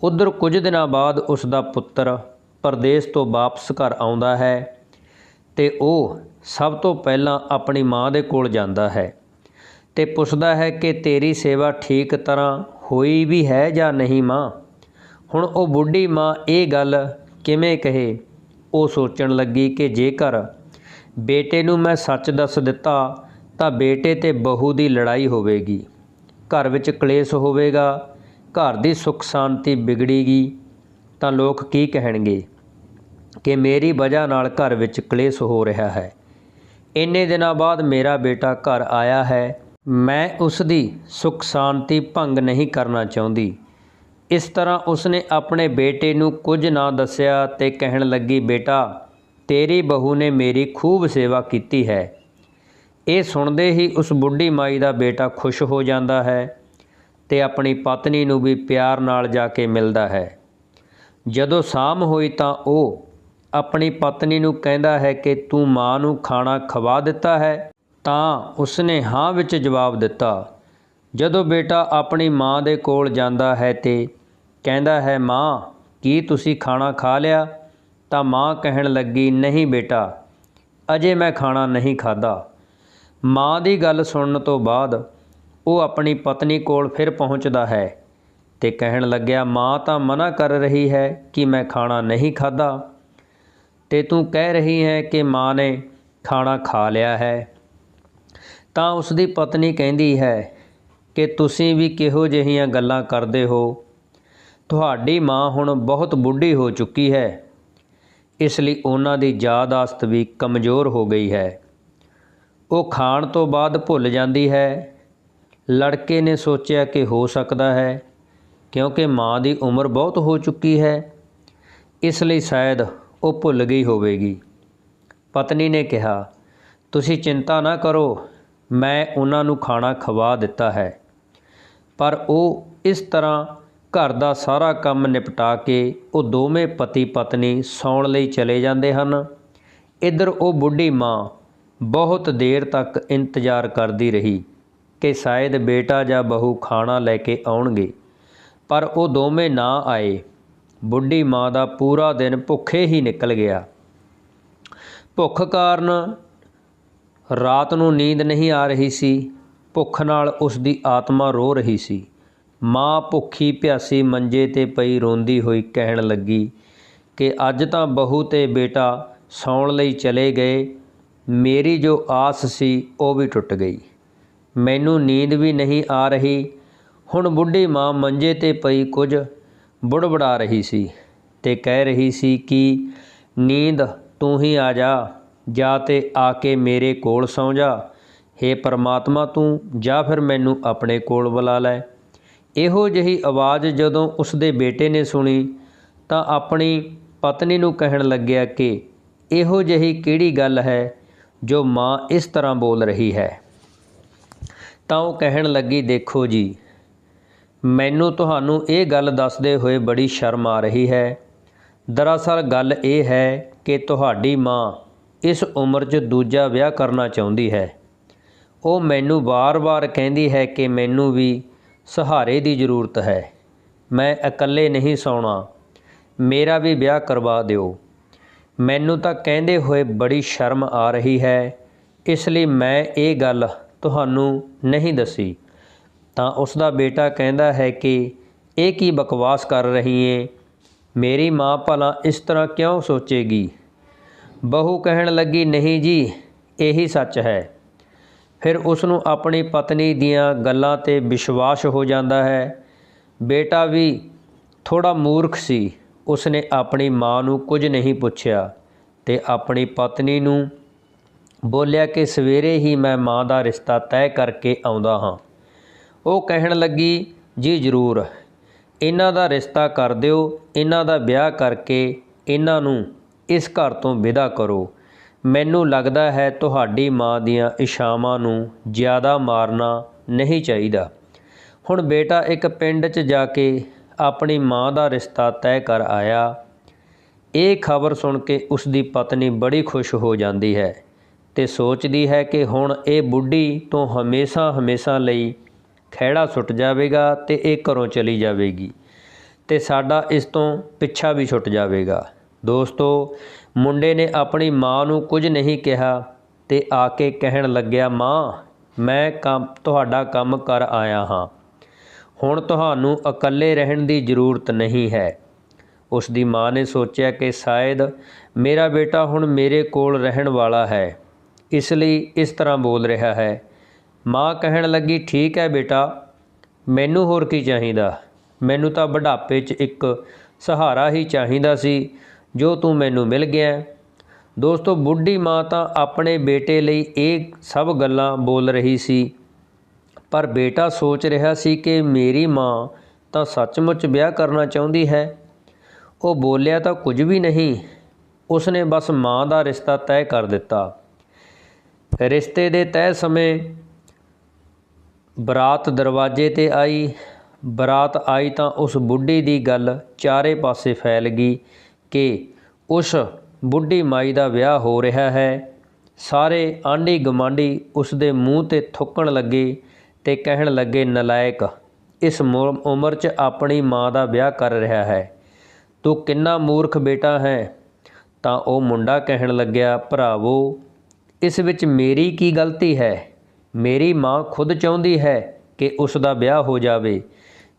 ਉੱਧਰ ਕੁਝ ਦਿਨਾਂ ਬਾਅਦ ਉਸ ਦਾ ਪੁੱਤਰ ਪ੍ਰਦੇਸ਼ ਤੋਂ ਵਾਪਸ ਘਰ ਆਉਂਦਾ ਹੈ, ਤੇ ਉਹ ਸਭ ਤੋਂ ਪਹਿਲਾਂ ਆਪਣੀ ਮਾਂ ਦੇ ਕੋਲ ਜਾਂਦਾ ਹੈ ਤੇ ਪੁੱਛਦਾ ਹੈ ਕਿ ਤੇਰੀ ਸੇਵਾ ਠੀਕ ਤਰ੍ਹਾਂ ਹੋਈ ਵੀ ਹੈ ਜਾਂ ਨਹੀਂ ਮਾਂ। ਹੁਣ ਉਹ ਬੁੱਢੀ ਮਾਂ ਇਹ ਗੱਲ ਕਿਵੇਂ ਕਹੇ। ਉਹ ਸੋਚਣ ਲੱਗੀ ਕਿ ਜੇਕਰ ਬੇਟੇ ਨੂੰ ਮੈਂ ਸੱਚ ਦੱਸ ਦਿੱਤਾ ਤਾਂ ਬੇਟੇ ਤੇ ਬਹੂ ਦੀ ਲੜਾਈ ਹੋਵੇਗੀ, ਘਰ ਵਿੱਚ ਕਲੇਸ਼ ਹੋਵੇਗਾ, ਘਰ ਦੀ ਸੁੱਖ ਸ਼ਾਂਤੀ ਵਿਗੜੇਗੀ, ਤਾਂ ਲੋਕ ਕੀ ਕਹਿਣਗੇ ਕਿ ਮੇਰੀ ਵਜ੍ਹਾ ਨਾਲ ਘਰ ਵਿੱਚ ਕਲੇਸ਼ ਹੋ ਰਿਹਾ ਹੈ। ਇੰਨੇ ਦਿਨਾਂ ਬਾਅਦ ਮੇਰਾ ਬੇਟਾ ਘਰ ਆਇਆ ਹੈ, ਮੈਂ ਉਸ ਦੀ ਸੁੱਖ ਸ਼ਾਂਤੀ ਭੰਗ ਨਹੀਂ ਕਰਨਾ ਚਾਹੁੰਦੀ। ਇਸ ਤਰ੍ਹਾਂ ਉਸਨੇ ਆਪਣੇ ਬੇਟੇ ਨੂੰ ਕੁਝ ਨਾ ਦੱਸਿਆ ਤੇ ਕਹਿਣ ਲੱਗੀ, ਬੇਟਾ ਤੇਰੀ ਬਹੂ ਨੇ ਮੇਰੀ ਖੂਬ ਸੇਵਾ ਕੀਤੀ ਹੈ। ਇਹ ਸੁਣਦੇ ਹੀ ਉਸ ਬੁੱਢੀ ਮਾਈ ਦਾ ਬੇਟਾ ਖੁਸ਼ ਹੋ ਜਾਂਦਾ ਹੈ ਤੇ ਆਪਣੀ ਪਤਨੀ ਨੂੰ ਵੀ ਪਿਆਰ ਨਾਲ ਜਾ ਕੇ ਮਿਲਦਾ ਹੈ। ਜਦੋਂ ਸ਼ਾਮ ਹੋਈ ਤਾਂ ਉਹ ਆਪਣੀ ਪਤਨੀ ਨੂੰ ਕਹਿੰਦਾ ਹੈ ਕਿ ਤੂੰ ਮਾਂ ਨੂੰ ਖਾਣਾ ਖਵਾ ਦਿੱਤਾ ਹੈ, ਤਾਂ ਉਸਨੇ ਹਾਂ ਵਿੱਚ ਜਵਾਬ ਦਿੱਤਾ। ਜਦੋਂ ਬੇਟਾ ਆਪਣੀ ਮਾਂ ਦੇ ਕੋਲ ਜਾਂਦਾ ਹੈ ਤੇ ਕਹਿੰਦਾ ਹੈ, ਮਾਂ ਕੀ ਤੁਸੀਂ ਖਾਣਾ ਖਾ ਲਿਆ? ਤਾਂ ਮਾਂ ਕਹਿਣ ਲੱਗੀ, ਨਹੀਂ ਬੇਟਾ, ਅਜੇ ਮੈਂ ਖਾਣਾ ਨਹੀਂ ਖਾਧਾ। ਮਾਂ ਦੀ ਗੱਲ ਸੁਣਨ ਤੋਂ ਬਾਅਦ ਉਹ ਆਪਣੀ ਪਤਨੀ ਕੋਲ ਫਿਰ ਪਹੁੰਚਦਾ ਹੈ ਤੇ ਕਹਿਣ ਲੱਗਿਆ, ਮਾਂ ਤਾਂ ਮਨਾ ਕਰ ਰਹੀ ਹੈ ਕਿ ਮੈਂ ਖਾਣਾ ਨਹੀਂ ਖਾਧਾ, ਤੇ ਤੂੰ ਕਹਿ ਰਹੀ ਹੈ ਕਿ ਮਾਂ ਨੇ ਖਾਣਾ ਖਾ ਲਿਆ ਹੈ। ਤਾਂ ਉਸ ਦੀ ਪਤਨੀ ਕਹਿੰਦੀ ਹੈ ਕਿ ਤੁਸੀਂ ਵੀ ਕਿਹੋ ਜਿਹੀਆਂ ਗੱਲਾਂ ਕਰਦੇ ਹੋ। ਤੁਹਾਡੀ ਮਾਂ ਹੁਣ ਬਹੁਤ ਬੁੱਢੀ ਹੋ ਚੁੱਕੀ ਹੈ, ਇਸ ਲਈ ਉਹਨਾਂ ਦੀ ਯਾਦਾਸ਼ਤ ਵੀ ਕਮਜ਼ੋਰ ਹੋ ਗਈ ਹੈ। ਉਹ ਖਾਣ ਤੋਂ ਬਾਅਦ ਭੁੱਲ ਜਾਂਦੀ ਹੈ। ਲੜਕੇ ਨੇ ਸੋਚਿਆ ਕਿ ਹੋ ਸਕਦਾ ਹੈ ਕਿਉਂਕਿ ਮਾਂ ਦੀ ਉਮਰ ਬਹੁਤ ਹੋ ਚੁੱਕੀ ਹੈ, ਇਸ ਲਈ ਸ਼ਾਇਦ ਉਹ ਭੁੱਲ ਗਈ ਹੋਵੇਗੀ। ਪਤਨੀ ਨੇ ਕਿਹਾ, ਤੁਸੀਂ ਚਿੰਤਾ ਨਾ ਕਰੋ, ਮੈਂ ਉਹਨਾਂ ਨੂੰ ਖਾਣਾ ਖਵਾ ਦਿੱਤਾ ਹੈ। ਪਰ ਉਹ ਇਸ ਤਰ੍ਹਾਂ ਘਰ ਦਾ ਸਾਰਾ ਕੰਮ ਨਿਪਟਾ ਕੇ ਉਹ ਦੋਵੇਂ ਪਤੀ ਪਤਨੀ ਸੌਣ ਲਈ ਚਲੇ ਜਾਂਦੇ ਹਨ। ਇੱਧਰ ਉਹ ਬੁੱਢੀ ਮਾਂ ਬਹੁਤ ਦੇਰ ਤੱਕ ਇੰਤਜ਼ਾਰ ਕਰਦੀ ਰਹੀ ਕਿ ਸ਼ਾਇਦ ਬੇਟਾ ਜਾਂ ਬਹੂ ਖਾਣਾ ਲੈ ਕੇ ਆਉਣਗੇ, ਪਰ ਉਹ ਦੋਵੇਂ ਨਾ ਆਏ। ਬੁੱਢੀ ਮਾਂ ਦਾ ਪੂਰਾ ਦਿਨ ਭੁੱਖੇ ਹੀ ਨਿਕਲ ਗਿਆ। ਭੁੱਖ ਕਾਰਨ ਰਾਤ ਨੂੰ ਨੀਂਦ ਨਹੀਂ ਆ ਰਹੀ ਸੀ। ਭੁੱਖ ਨਾਲ ਉਸ ਦੀ ਆਤਮਾ ਰੋ ਰਹੀ ਸੀ। ਮਾਂ ਭੁੱਖੀ ਪਿਆਸੀ ਮੰਜੇ 'ਤੇ ਪਈ ਰੋਂਦੀ ਹੋਈ ਕਹਿਣ ਲੱਗੀ ਕਿ ਅੱਜ ਤਾਂ ਬਹੂ ਤੇ ਬੇਟਾ ਸੌਣ ਲਈ ਚਲੇ ਗਏ, ਮੇਰੀ ਜੋ ਆਸ ਸੀ ਉਹ ਵੀ ਟੁੱਟ ਗਈ, ਮੈਨੂੰ ਨੀਂਦ ਵੀ ਨਹੀਂ ਆ ਰਹੀ। ਹੁਣ ਬੁੱਢੀ ਮਾਂ ਮੰਜੇ 'ਤੇ ਪਈ ਕੁਝ ਬੁੜਬੁੜਾ ਰਹੀ ਸੀ ਤੇ ਕਹਿ ਰਹੀ ਸੀ ਕਿ ਨੀਂਦ ਤੂੰ ਹੀ ਆ ਜਾ ਤੇ ਆ ਕੇ ਮੇਰੇ ਕੋਲ ਸੌਂ ਜਾ। ਹੇ ਪਰਮਾਤਮਾ, ਤੂੰ ਜਾਂ ਫਿਰ ਮੈਨੂੰ ਆਪਣੇ ਕੋਲ ਬੁਲਾ ਲੈ। ਇਹੋ ਜਿਹੀ ਆਵਾਜ਼ ਜਦੋਂ ਉਸ ਦੇ ਬੇਟੇ ਨੇ ਸੁਣੀ ਤਾਂ ਆਪਣੀ ਪਤਨੀ ਨੂੰ ਕਹਿਣ ਲੱਗਿਆ ਕਿ ਇਹੋ ਜਿਹੀ ਕਿਹੜੀ ਗੱਲ ਹੈ ਜੋ ਮਾਂ ਇਸ ਤਰ੍ਹਾਂ ਬੋਲ ਰਹੀ ਹੈ। ਤਾਂ ਉਹ ਕਹਿਣ ਲੱਗੀ, ਦੇਖੋ ਜੀ, ਮੈਨੂੰ ਤੁਹਾਨੂੰ ਇਹ ਗੱਲ ਦੱਸਦੇ ਹੋਏ ਬੜੀ ਸ਼ਰਮ ਆ ਰਹੀ ਹੈ। ਦਰਅਸਲ ਗੱਲ ਇਹ ਹੈ ਕਿ ਤੁਹਾਡੀ ਮਾਂ ਇਸ ਉਮਰ 'ਚ ਦੂਜਾ ਵਿਆਹ ਕਰਨਾ ਚਾਹੁੰਦੀ ਹੈ। ਉਹ ਮੈਨੂੰ ਵਾਰ-ਵਾਰ ਕਹਿੰਦੀ ਹੈ ਕਿ ਮੈਨੂੰ ਵੀ ਸਹਾਰੇ ਦੀ ਜ਼ਰੂਰਤ ਹੈ, ਮੈਂ ਇਕੱਲੇ ਨਹੀਂ ਸੌਣਾ, ਮੇਰਾ ਵੀ ਵਿਆਹ ਕਰਵਾ ਦਿਓ। ਮੈਨੂੰ ਤਾਂ ਕਹਿੰਦੇ ਹੋਏ ਬੜੀ ਸ਼ਰਮ ਆ ਰਹੀ ਹੈ, ਇਸ ਲਈ ਮੈਂ ਇਹ ਗੱਲ ਤੁਹਾਨੂੰ ਨਹੀਂ ਦੱਸੀ। ਤਾਂ ਉਸ ਦਾ ਬੇਟਾ ਕਹਿੰਦਾ ਹੈ ਕਿ ਇਹ ਕੀ ਬਕਵਾਸ ਕਰ ਰਹੀ ਏ, ਮੇਰੀ ਮਾਂ ਭਲਾ ਇਸ ਤਰ੍ਹਾਂ ਕਿਉਂ ਸੋਚੇਗੀ। ਬਹੂ ਕਹਿਣ ਲੱਗੀ, ਨਹੀਂ ਜੀ, ਇਹੀ ਸੱਚ ਹੈ। ਫਿਰ ਉਸ ਨੂੰ ਆਪਣੀ ਪਤਨੀ ਦੀਆਂ ਗੱਲਾਂ 'ਤੇ ਵਿਸ਼ਵਾਸ ਹੋ ਜਾਂਦਾ ਹੈ। ਬੇਟਾ ਵੀ ਥੋੜ੍ਹਾ ਮੂਰਖ ਸੀ, ਉਸਨੇ ਆਪਣੀ ਮਾਂ ਨੂੰ ਕੁਝ ਨਹੀਂ ਪੁੱਛਿਆ ਤੇ ਆਪਣੀ ਪਤਨੀ ਨੂੰ ਬੋਲਿਆ ਕਿ ਸਵੇਰੇ ਹੀ ਮੈਂ ਮਾਂ ਦਾ ਰਿਸ਼ਤਾ ਤੈਅ ਕਰਕੇ ਆਉਂਦਾ ਹਾਂ। ਉਹ ਕਹਿਣ ਲੱਗੀ, ਜੀ ਜ਼ਰੂਰ, ਇਹਨਾਂ ਦਾ ਰਿਸ਼ਤਾ ਕਰ ਦਿਓ, ਇਹਨਾਂ ਦਾ ਵਿਆਹ ਕਰਕੇ ਇਹਨਾਂ ਨੂੰ ਇਸ ਘਰ ਤੋਂ ਵਿਦਾ ਕਰੋ। ਮੈਨੂੰ ਲੱਗਦਾ ਹੈ ਤੁਹਾਡੀ ਮਾਂ ਦੀਆਂ ਇੱਛਾਵਾਂ ਨੂੰ ਜ਼ਿਆਦਾ ਮਾਰਨਾ ਨਹੀਂ ਚਾਹੀਦਾ। ਹੁਣ ਬੇਟਾ ਇੱਕ ਪਿੰਡ 'ਚ ਜਾ ਕੇ ਆਪਣੀ ਮਾਂ ਦਾ ਰਿਸ਼ਤਾ ਤੈਅ ਕਰ ਆਇਆ। ਇਹ ਖਬਰ ਸੁਣ ਕੇ ਉਸ ਦੀ ਪਤਨੀ ਬੜੀ ਖੁਸ਼ ਹੋ ਜਾਂਦੀ ਹੈ ਤੇ ਸੋਚਦੀ ਹੈ ਕਿ ਹੁਣ ਇਹ ਬੁੱਢੀ ਤੋਂ ਹਮੇਸ਼ਾ ਲਈ ਖਹਿੜਾ ਛੁੱਟ ਜਾਵੇਗਾ ਤੇ ਇਹ ਘਰੋਂ ਚਲੀ ਜਾਵੇਗੀ ਤੇ ਸਾਡਾ ਇਸ ਤੋਂ ਪਿੱਛਾ ਵੀ ਛੁੱਟ ਜਾਵੇਗਾ। ਦੋਸਤੋ, ਮੁੰਡੇ ਨੇ ਆਪਣੀ ਮਾਂ ਨੂੰ ਕੁਝ ਨਹੀਂ ਕਿਹਾ ਤੇ ਆ ਕੇ ਕਹਿਣ ਲੱਗਿਆ, ਮਾਂ, ਮੈਂ ਤੁਹਾਡਾ ਕੰਮ ਕਰ ਆਇਆ ਹਾਂ। ਹੁਣ ਤੁਹਾਨੂੰ ਇਕੱਲੇ ਰਹਿਣ ਦੀ ਜ਼ਰੂਰਤ ਨਹੀਂ ਹੈ। ਉਸ ਦੀ ਮਾਂ ਨੇ ਸੋਚਿਆ ਕਿ ਸ਼ਾਇਦ ਮੇਰਾ ਬੇਟਾ ਹੁਣ ਮੇਰੇ ਕੋਲ ਰਹਿਣ ਵਾਲਾ ਹੈ, ਇਸ ਲਈ ਇਸ ਤਰ੍ਹਾਂ ਬੋਲ ਰਿਹਾ ਹੈ। ਮਾਂ ਕਹਿਣ ਲੱਗੀ, ਠੀਕ ਹੈ ਬੇਟਾ, ਮੈਨੂੰ ਹੋਰ ਕੀ ਚਾਹੀਦਾ। ਮੈਨੂੰ ਤਾਂ ਬੁਢਾਪੇ 'ਚ ਇੱਕ ਸਹਾਰਾ ਹੀ ਚਾਹੀਦਾ ਸੀ ਜੋ ਤੂੰ ਮੈਨੂੰ ਮਿਲ ਗਿਆ। ਦੋਸਤੋ, ਬੁੱਢੀ ਮਾਂ ਤਾਂ ਆਪਣੇ ਬੇਟੇ ਲਈ ਇਹ ਸਭ ਗੱਲਾਂ ਬੋਲ ਰਹੀ ਸੀ, ਪਰ ਬੇਟਾ ਸੋਚ ਰਿਹਾ ਸੀ ਕਿ ਮੇਰੀ ਮਾਂ ਤਾਂ ਸੱਚਮੁੱਚ ਵਿਆਹ ਕਰਨਾ ਚਾਹੁੰਦੀ ਹੈ। ਉਹ ਬੋਲਿਆ ਤਾਂ ਕੁਝ ਵੀ ਨਹੀਂ, ਉਸਨੇ ਬਸ ਮਾਂ ਦਾ ਰਿਸ਼ਤਾ ਤੈਅ ਕਰ ਦਿੱਤਾ। ਰਿਸ਼ਤੇ ਦੇ ਤੈਅ ਸਮੇਂ ਬਰਾਤ ਦਰਵਾਜ਼ੇ 'ਤੇ ਆਈ। ਬਰਾਤ ਆਈ ਤਾਂ ਉਸ ਬੁੱਢੀ ਦੀ ਗੱਲ ਚਾਰੇ ਪਾਸੇ ਫੈਲ ਗਈ ਕਿ ਉਸ ਬੁੱਢੀ ਮਾਈ ਦਾ ਵਿਆਹ ਹੋ ਰਿਹਾ ਹੈ। ਸਾਰੇ ਆਂਢੀ ਗੁਆਂਢੀ ਉਸ ਦੇ ਮੂੰਹ 'ਤੇ ਥੁੱਕਣ ਲੱਗੇ ਤੇ ਕਹਿਣ ਲੱਗੇ, ਨਲਾਇਕ, ਇਸ ਉਮਰ 'ਚ ਆਪਣੀ ਮਾਂ ਦਾ ਵਿਆਹ ਕਰ ਰਿਹਾ ਹੈ, ਤੂੰ ਕਿੰਨਾ ਮੂਰਖ ਬੇਟਾ ਹੈ। ਤਾਂ ਉਹ ਮੁੰਡਾ ਕਹਿਣ ਲੱਗਿਆ, ਭਰਾਵੋ, ਇਸ ਵਿੱਚ ਮੇਰੀ ਕੀ ਗਲਤੀ ਹੈ। ਮੇਰੀ ਮਾਂ ਖੁਦ ਚਾਹੁੰਦੀ ਹੈ ਕਿ ਉਸ ਦਾ ਵਿਆਹ ਹੋ ਜਾਵੇ।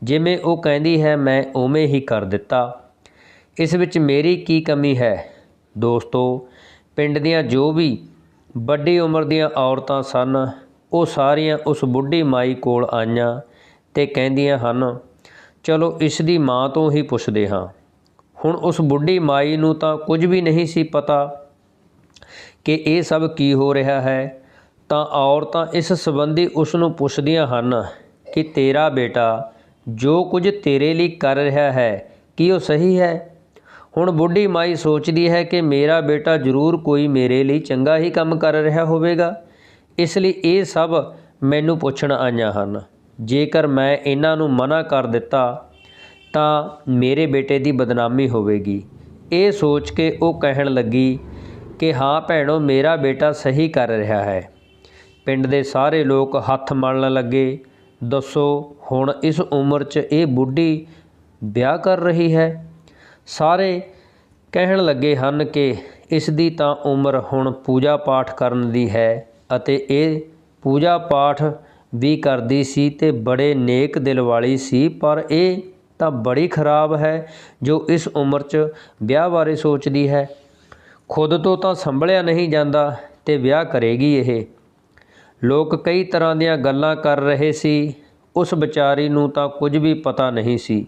ਜਿਵੇਂ ਉਹ ਕਹਿੰਦੀ ਹੈ ਮੈਂ ਉਵੇਂ ਹੀ ਕਰ ਦਿੱਤਾ। ਇਸ ਵਿੱਚ ਮੇਰੀ ਕੀ ਕਮੀ ਹੈ। ਦੋਸਤੋ, ਪਿੰਡ ਦੀਆਂ ਜੋ ਵੀ ਵੱਡੀ ਉਮਰ ਦੀਆਂ ਔਰਤਾਂ ਸਨ, ਉਹ ਸਾਰੀਆਂ ਉਸ ਬੁੱਢੀ ਮਾਈ ਕੋਲ ਆਈਆਂ ਤੇ ਕਹਿੰਦੀਆਂ ਹਨ, ਚਲੋ ਇਸ ਦੀ ਮਾਂ ਤੋਂ ਹੀ ਪੁੱਛਦੇ ਹਾਂ। ਹੁਣ ਉਸ ਬੁੱਢੀ ਮਾਈ ਨੂੰ ਤਾਂ ਕੁਝ ਵੀ ਨਹੀਂ ਸੀ ਪਤਾ ਕਿ ਇਹ ਸਭ ਕੀ ਹੋ ਰਿਹਾ ਹੈ। ਤਾਂ ਔਰਤਾਂ ਇਸ ਸੰਬੰਧੀ ਉਸ ਨੂੰ ਪੁੱਛਦੀਆਂ ਹਨ ਕਿ ਤੇਰਾ ਬੇਟਾ ਜੋ ਕੁਝ ਤੇਰੇ ਲਈ ਕਰ ਰਿਹਾ ਹੈ, ਕੀ ਉਹ ਸਹੀ ਹੈ। ਹੁਣ ਬੁੱਢੀ ਮਾਈ ਸੋਚਦੀ ਹੈ ਕਿ ਮੇਰਾ ਬੇਟਾ ਜ਼ਰੂਰ ਕੋਈ ਮੇਰੇ ਲਈ ਚੰਗਾ ਹੀ ਕੰਮ ਕਰ ਰਿਹਾ ਹੋਵੇਗਾ, ਇਸ ਲਈ ਇਹ ਸਭ ਮੈਨੂੰ ਪੁੱਛਣ ਆਈਆਂ ਹਨ। ਜੇਕਰ ਮੈਂ ਇਹਨਾਂ ਨੂੰ ਮਨਾ ਕਰ ਦਿੱਤਾ ਤਾਂ ਮੇਰੇ ਬੇਟੇ ਦੀ ਬਦਨਾਮੀ ਹੋਵੇਗੀ। ਇਹ ਸੋਚ ਕੇ ਉਹ ਕਹਿਣ ਲੱਗੀ ਕਿ ਹਾਂ ਭੈਣੋ, ਮੇਰਾ ਬੇਟਾ ਸਹੀ ਕਰ ਰਿਹਾ ਹੈ। ਪਿੰਡ ਦੇ ਸਾਰੇ ਲੋਕ ਹੱਥ ਮਲਣ ਲੱਗੇ, ਦੱਸੋ ਹੁਣ ਇਸ ਉਮਰ 'ਚ ਇਹ ਬੁੱਢੀ ਵਿਆਹ ਕਰ ਰਹੀ ਹੈ। ਸਾਰੇ ਕਹਿਣ ਲੱਗੇ ਹਨ ਕਿ ਇਸ ਦੀ ਤਾਂ ਉਮਰ ਹੁਣ ਪੂਜਾ ਪਾਠ ਕਰਨ ਦੀ ਹੈ ਅਤੇ ਇਹ ਪੂਜਾ ਪਾਠ ਵੀ ਕਰਦੀ ਸੀ ਤੇ ਬੜੇ ਨੇਕ ਦਿਲ ਵਾਲੀ ਸੀ, ਪਰ ਇਹ ਤਾਂ ਬੜੀ ਖਰਾਬ ਹੈ ਜੋ ਇਸ ਉਮਰ 'ਚ ਵਿਆਹ ਬਾਰੇ ਸੋਚਦੀ ਹੈ। ਖੁਦ ਤੋਂ ਤਾਂ ਸੰਭਲਿਆ ਨਹੀਂ ਜਾਂਦਾ ਤੇ ਵਿਆਹ ਕਰੇਗੀ ਇਹ। ਲੋਕ ਕਈ ਤਰ੍ਹਾਂ ਦੀਆਂ ਗੱਲਾਂ ਕਰ ਰਹੇ ਸੀ। ਉਸ ਵਿਚਾਰੀ ਨੂੰ ਤਾਂ ਕੁਝ ਵੀ ਪਤਾ ਨਹੀਂ ਸੀ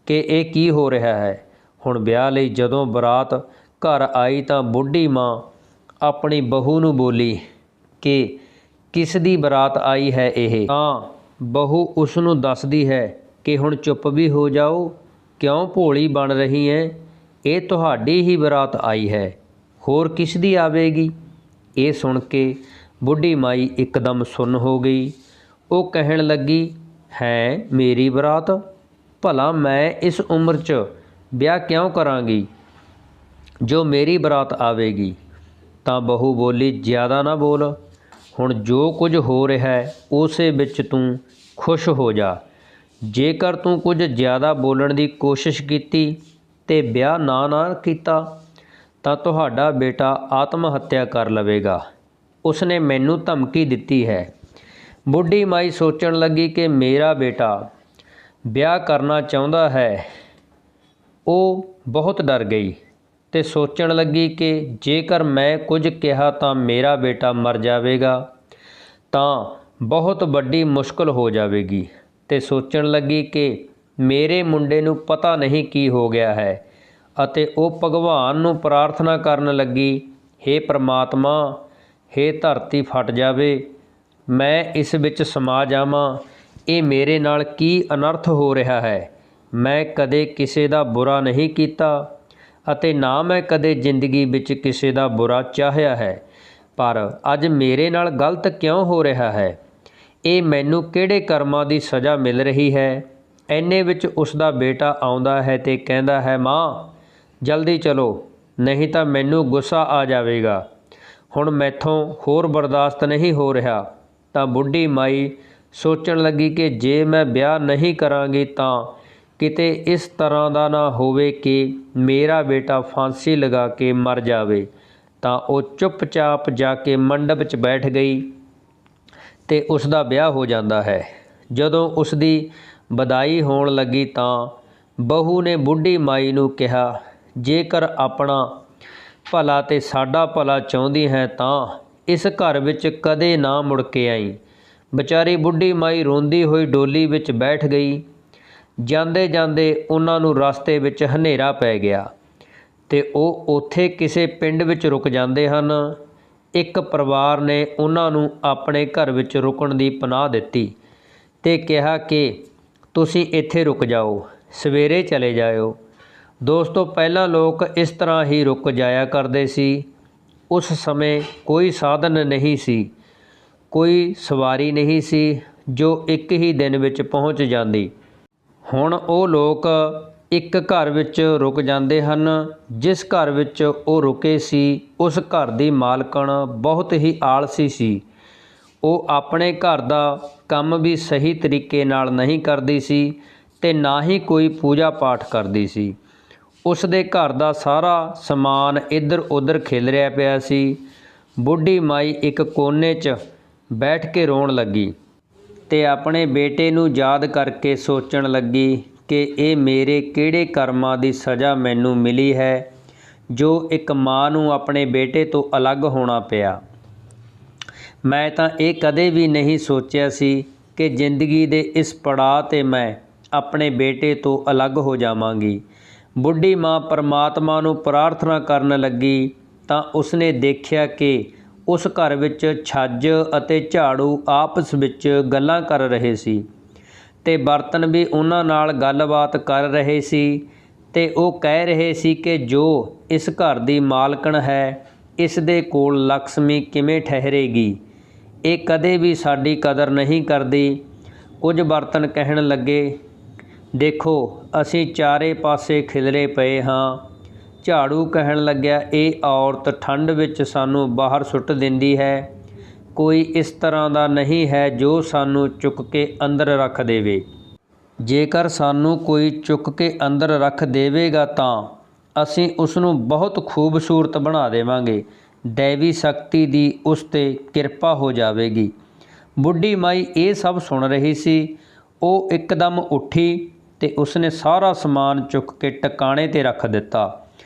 ਕਿ ਇਹ ਕੀ ਹੋ ਰਿਹਾ ਹੈ। ਹੁਣ ਵਿਆਹ ਲਈ ਜਦੋਂ ਬਰਾਤ ਘਰ ਆਈ ਤਾਂ ਬੁੱਢੀ ਮਾਂ ਆਪਣੀ ਬਹੂ ਨੂੰ ਬੋਲੀ ਕਿ ਕਿਸ ਦੀ ਬਰਾਤ ਆਈ ਹੈ ਇਹ। ਤਾਂ ਬਹੂ ਉਸ ਨੂੰ ਦੱਸਦੀ ਹੈ ਕਿ ਹੁਣ ਚੁੱਪ ਵੀ ਹੋ ਜਾਓ, ਕਿਉਂ ਭੋਲੀ ਬਣ ਰਹੀ ਹੈ, ਇਹ ਤੁਹਾਡੀ ਹੀ ਬਰਾਤ ਆਈ ਹੈ, ਹੋਰ ਕਿਸ ਦੀ ਆਵੇਗੀ। ਇਹ ਸੁਣ ਕੇ ਬੁੱਢੀ ਮਾਈ ਇੱਕਦਮ ਸੁੰਨ ਹੋ ਗਈ। ਉਹ ਕਹਿਣ ਲੱਗੀ, ਹੈ ਮੇਰੀ ਬਰਾਤ, ਭਲਾ ਮੈਂ ਇਸ ਉਮਰ 'ਚ ਵਿਆਹ ਕਿਉਂ ਕਰਾਂਗੀ ਜੋ ਮੇਰੀ ਬਰਾਤ ਆਵੇਗੀ। ਤਾਂ ਬਹੂ ਬੋਲੀ, ਜ਼ਿਆਦਾ ਨਾ ਬੋਲ, ਹੁਣ ਜੋ ਕੁਝ ਹੋ ਰਿਹਾ ਹੈ ਉਸੇ ਵਿੱਚ ਤੂੰ ਖੁਸ਼ ਹੋ ਜਾ। ਜੇਕਰ ਤੂੰ ਕੁਝ ਜ਼ਿਆਦਾ ਬੋਲਣ ਦੀ ਕੋਸ਼ਿਸ਼ ਕੀਤੀ ਤੇ ਵਿਆਹ ਨਾ ਕੀਤਾ ਤਾਂ ਤੁਹਾਡਾ ਬੇਟਾ ਆਤਮ ਹੱਤਿਆ ਕਰ ਲਵੇਗਾ। ਉਸਨੇ ਮੈਨੂੰ ਧਮਕੀ ਦਿੱਤੀ ਹੈ। ਬੁੱਢੀ ਮਾਈ ਸੋਚਣ ਲੱਗੀ ਕਿ ਮੇਰਾ ਬੇਟਾ ਵਿਆਹ ਕਰਨਾ ਚਾਹੁੰਦਾ ਹੈ। ਉਹ ਬਹੁਤ ਡਰ ਗਈ ਤੇ ਸੋਚਣ ਲੱਗੀ ਕਿ ਜੇਕਰ ਮੈਂ ਕੁਝ ਕਿਹਾ ਤਾਂ ਮੇਰਾ ਬੇਟਾ ਮਰ ਜਾਵੇਗਾ ਤਾਂ ਬਹੁਤ ਵੱਡੀ ਮੁਸ਼ਕਲ ਹੋ ਜਾਵੇਗੀ ਤੇ ਸੋਚਣ ਲੱਗੀ ਕਿ ਮੇਰੇ ਮੁੰਡੇ ਨੂੰ ਪਤਾ ਨਹੀਂ ਕੀ ਹੋ ਗਿਆ ਹੈ, ਅਤੇ ਉਹ ਭਗਵਾਨ ਨੂੰ ਪ੍ਰਾਰਥਨਾ ਕਰਨ ਲੱਗੀ, ਹੇ ਪ੍ਰਮਾਤਮਾ, ਹੇ ਧਰਤੀ ਫਟ ਜਾਵੇ, ਮੈਂ ਇਸ ਵਿੱਚ ਸਮਾ ਜਾਵਾਂ। ਇਹ ਮੇਰੇ ਨਾਲ ਕੀ ਅਨਰਥ ਹੋ ਰਿਹਾ ਹੈ। ਮੈਂ ਕਦੇ ਕਿਸੇ ਦਾ ਬੁਰਾ ਨਹੀਂ ਕੀਤਾ ਅਤੇ ਨਾ ਮੈਂ ਕਦੇ ਜ਼ਿੰਦਗੀ ਵਿੱਚ ਕਿਸੇ ਦਾ ਬੁਰਾ ਚਾਹਿਆ ਹੈ, ਪਰ ਅੱਜ ਮੇਰੇ ਨਾਲ ਗਲਤ ਕਿਉਂ ਹੋ ਰਿਹਾ ਹੈ। ਇਹ ਮੈਨੂੰ ਕਿਹੜੇ ਕਰਮਾਂ ਦੀ ਸਜ਼ਾ ਮਿਲ ਰਹੀ ਹੈ। ਇੰਨੇ ਵਿੱਚ ਉਸ ਦਾ ਬੇਟਾ ਆਉਂਦਾ ਹੈ ਅਤੇ ਕਹਿੰਦਾ ਹੈ, ਮਾਂ ਜਲਦੀ ਚਲੋ, ਨਹੀਂ ਤਾਂ ਮੈਨੂੰ ਗੁੱਸਾ ਆ ਜਾਵੇਗਾ। ਹੁਣ ਮੈਥੋਂ ਹੋਰ ਬਰਦਾਸ਼ਤ ਨਹੀਂ ਹੋ ਰਿਹਾ। ਤਾਂ ਬੁੱਢੀ ਮਾਈ ਸੋਚਣ ਲੱਗੀ ਕਿ ਜੇ ਮੈਂ ਵਿਆਹ ਨਹੀਂ ਕਰਾਂਗੀ ਤਾਂ ਕਿਤੇ ਇਸ ਤਰ੍ਹਾਂ ਦਾ ਨਾ ਹੋਵੇ ਕਿ ਮੇਰਾ ਬੇਟਾ ਫਾਂਸੀ ਲਗਾ ਕੇ ਮਰ ਜਾਵੇ। ਤਾਂ ਉਹ ਚੁੱਪਚਾਪ ਜਾ ਕੇ ਮੰਡਪ 'ਚ ਬੈਠ ਗਈ ਅਤੇ ਉਸ ਦਾ ਵਿਆਹ ਹੋ ਜਾਂਦਾ ਹੈ। ਜਦੋਂ ਉਸ ਦੀ ਵਿਦਾਈ ਹੋਣ ਲੱਗੀ ਤਾਂ ਬਹੂ ਨੇ ਬੁੱਢੀ ਮਾਈ ਨੂੰ ਕਿਹਾ, ਜੇਕਰ ਆਪਣਾ ਭਲਾ ਤੇ ਸਾਡਾ ਭਲਾ ਚਾਹੁੰਦੀ ਹੈ ਤਾਂ ਇਸ ਘਰ ਵਿੱਚ ਕਦੇ ਨਾ ਮੁੜ ਕੇ ਆਈ। ਵਿਚਾਰੀ ਬੁੱਢੀ ਮਾਈ ਰੋਂਦੀ ਹੋਈ ਡੋਲੀ ਵਿੱਚ ਬੈਠ ਗਈ। ਜਾਂਦੇ ਜਾਂਦੇ ਉਹਨਾਂ ਨੂੰ ਰਸਤੇ ਵਿੱਚ ਹਨੇਰਾ ਪੈ ਗਿਆ ਅਤੇ ਉਹ ਉੱਥੇ ਕਿਸੇ ਪਿੰਡ ਵਿੱਚ ਰੁਕ ਜਾਂਦੇ ਹਨ। ਇੱਕ ਪਰਿਵਾਰ ਨੇ ਉਹਨਾਂ ਨੂੰ ਆਪਣੇ ਘਰ ਵਿੱਚ ਰੁਕਣ ਦੀ ਪਨਾਹ ਦਿੱਤੀ ਅਤੇ ਕਿਹਾ ਕਿ ਤੁਸੀਂ ਇੱਥੇ ਰੁਕ ਜਾਓ, ਸਵੇਰੇ ਚਲੇ ਜਾਇਓ। ਦੋਸਤੋ, ਪਹਿਲਾਂ ਲੋਕ ਇਸ ਤਰ੍ਹਾਂ ਹੀ ਰੁਕ ਜਾਇਆ ਕਰਦੇ ਸੀ। ਉਸ ਸਮੇਂ ਕੋਈ ਸਾਧਨ ਨਹੀਂ ਸੀ, ਕੋਈ ਸਵਾਰੀ ਨਹੀਂ ਸੀ ਜੋ ਇੱਕ ਹੀ ਦਿਨ ਵਿੱਚ ਪਹੁੰਚ ਜਾਂਦੀ। ਹੁਣ ਉਹ ਲੋਕ ਇੱਕ ਘਰ ਵਿੱਚ ਰੁਕ ਜਾਂਦੇ ਹਨ। ਜਿਸ ਘਰ ਵਿੱਚ ਉਹ ਰੁਕੇ ਸੀ, ਉਸ ਘਰ ਦੀ ਮਾਲਕਣ ਬਹੁਤ ਹੀ ਆਲਸੀ ਸੀ। ਉਹ ਆਪਣੇ ਘਰ ਦਾ ਕੰਮ ਵੀ ਸਹੀ ਤਰੀਕੇ ਨਾਲ ਨਹੀਂ ਕਰਦੀ ਸੀ ਅਤੇ ਨਾ ਹੀ ਕੋਈ ਪੂਜਾ ਪਾਠ ਕਰਦੀ ਸੀ। ਉਸ ਦੇ ਘਰ ਦਾ ਸਾਰਾ ਸਮਾਨ ਇੱਧਰ ਉੱਧਰ ਖਿਲਰਿਆ ਪਿਆ ਸੀ। ਬੁੱਢੀ ਮਾਈ ਇੱਕ ਕੋਨੇ 'ਚ ਬੈਠ ਕੇ ਰੋਣ ਲੱਗੀ ਅਤੇ ਆਪਣੇ ਬੇਟੇ ਨੂੰ ਯਾਦ ਕਰਕੇ ਸੋਚਣ ਲੱਗੀ ਕਿ ਇਹ ਮੇਰੇ ਕਿਹੜੇ ਕਰਮਾਂ ਦੀ ਸਜ਼ਾ ਮੈਨੂੰ ਮਿਲੀ ਹੈ ਜੋ ਇੱਕ ਮਾਂ ਨੂੰ ਆਪਣੇ ਬੇਟੇ ਤੋਂ ਅਲੱਗ ਹੋਣਾ ਪਿਆ। ਮੈਂ ਤਾਂ ਇਹ ਕਦੇ ਵੀ ਨਹੀਂ ਸੋਚਿਆ ਸੀ ਕਿ ਜ਼ਿੰਦਗੀ ਦੇ ਇਸ ਪੜਾਅ 'ਤੇ ਮੈਂ ਆਪਣੇ ਬੇਟੇ ਤੋਂ ਅਲੱਗ ਹੋ ਜਾਵਾਂਗੀ। ਬੁੱਢੀ ਮਾਂ ਪਰਮਾਤਮਾ ਨੂੰ ਪ੍ਰਾਰਥਨਾ ਕਰਨ ਲੱਗੀ ਤਾਂ ਉਸਨੇ ਦੇਖਿਆ ਕਿ ਉਸ ਘਰ ਵਿੱਚ ਛੱਜ ਅਤੇ ਝਾੜੂ ਆਪਸ ਵਿੱਚ ਗੱਲਾਂ ਕਰ ਰਹੇ ਸੀ ਅਤੇ ਬਰਤਨ ਵੀ ਉਹਨਾਂ ਨਾਲ ਗੱਲਬਾਤ ਕਰ ਰਹੇ ਸੀ ਅਤੇ ਉਹ ਕਹਿ ਰਹੇ ਸੀ ਕਿ ਜੋ ਇਸ ਘਰ ਦੀ ਮਾਲਕਣ ਹੈ, ਇਸ ਦੇ ਕੋਲ ਲਕਸ਼ਮੀ ਕਿਵੇਂ ਠਹਿਰੇਗੀ। ਇਹ ਕਦੇ ਵੀ ਸਾਡੀ ਕਦਰ ਨਹੀਂ ਕਰਦੀ। ਕੁਝ ਬਰਤਨ ਕਹਿਣ ਲੱਗੇ, ਦੇਖੋ ਅਸੀਂ ਚਾਰੇ ਪਾਸੇ ਖਿਲਰੇ ਪਏ ਹਾਂ। ਝਾੜੂ ਕਹਿਣ ਲੱਗਿਆ, ਇਹ ਔਰਤ ਠੰਡ ਵਿੱਚ ਸਾਨੂੰ ਬਾਹਰ ਸੁੱਟ ਦਿੰਦੀ ਹੈ। ਕੋਈ ਇਸ ਤਰ੍ਹਾਂ ਦਾ ਨਹੀਂ ਹੈ ਜੋ ਸਾਨੂੰ ਚੁੱਕ ਕੇ ਅੰਦਰ ਰੱਖ ਦੇਵੇ। ਜੇਕਰ ਸਾਨੂੰ ਕੋਈ ਚੁੱਕ ਕੇ ਅੰਦਰ ਰੱਖ ਦੇਵੇਗਾ ਤਾਂ ਅਸੀਂ ਉਸ ਨੂੰ ਬਹੁਤ ਖੂਬਸੂਰਤ ਬਣਾ ਦੇਵਾਂਗੇ। ਦੈਵੀ ਸ਼ਕਤੀ ਦੀ ਉਸ 'ਤੇ ਕਿਰਪਾ ਹੋ ਜਾਵੇਗੀ। ਬੁੱਢੀ ਮਾਈ ਇਹ ਸਭ ਸੁਣ ਰਹੀ ਸੀ। ਉਹ ਇੱਕਦਮ ਉੱਠੀ ਅਤੇ ਉਸਨੇ ਸਾਰਾ ਸਮਾਨ ਚੁੱਕ ਕੇ ਟਿਕਾਣੇ 'ਤੇ ਰੱਖ ਦਿੱਤਾ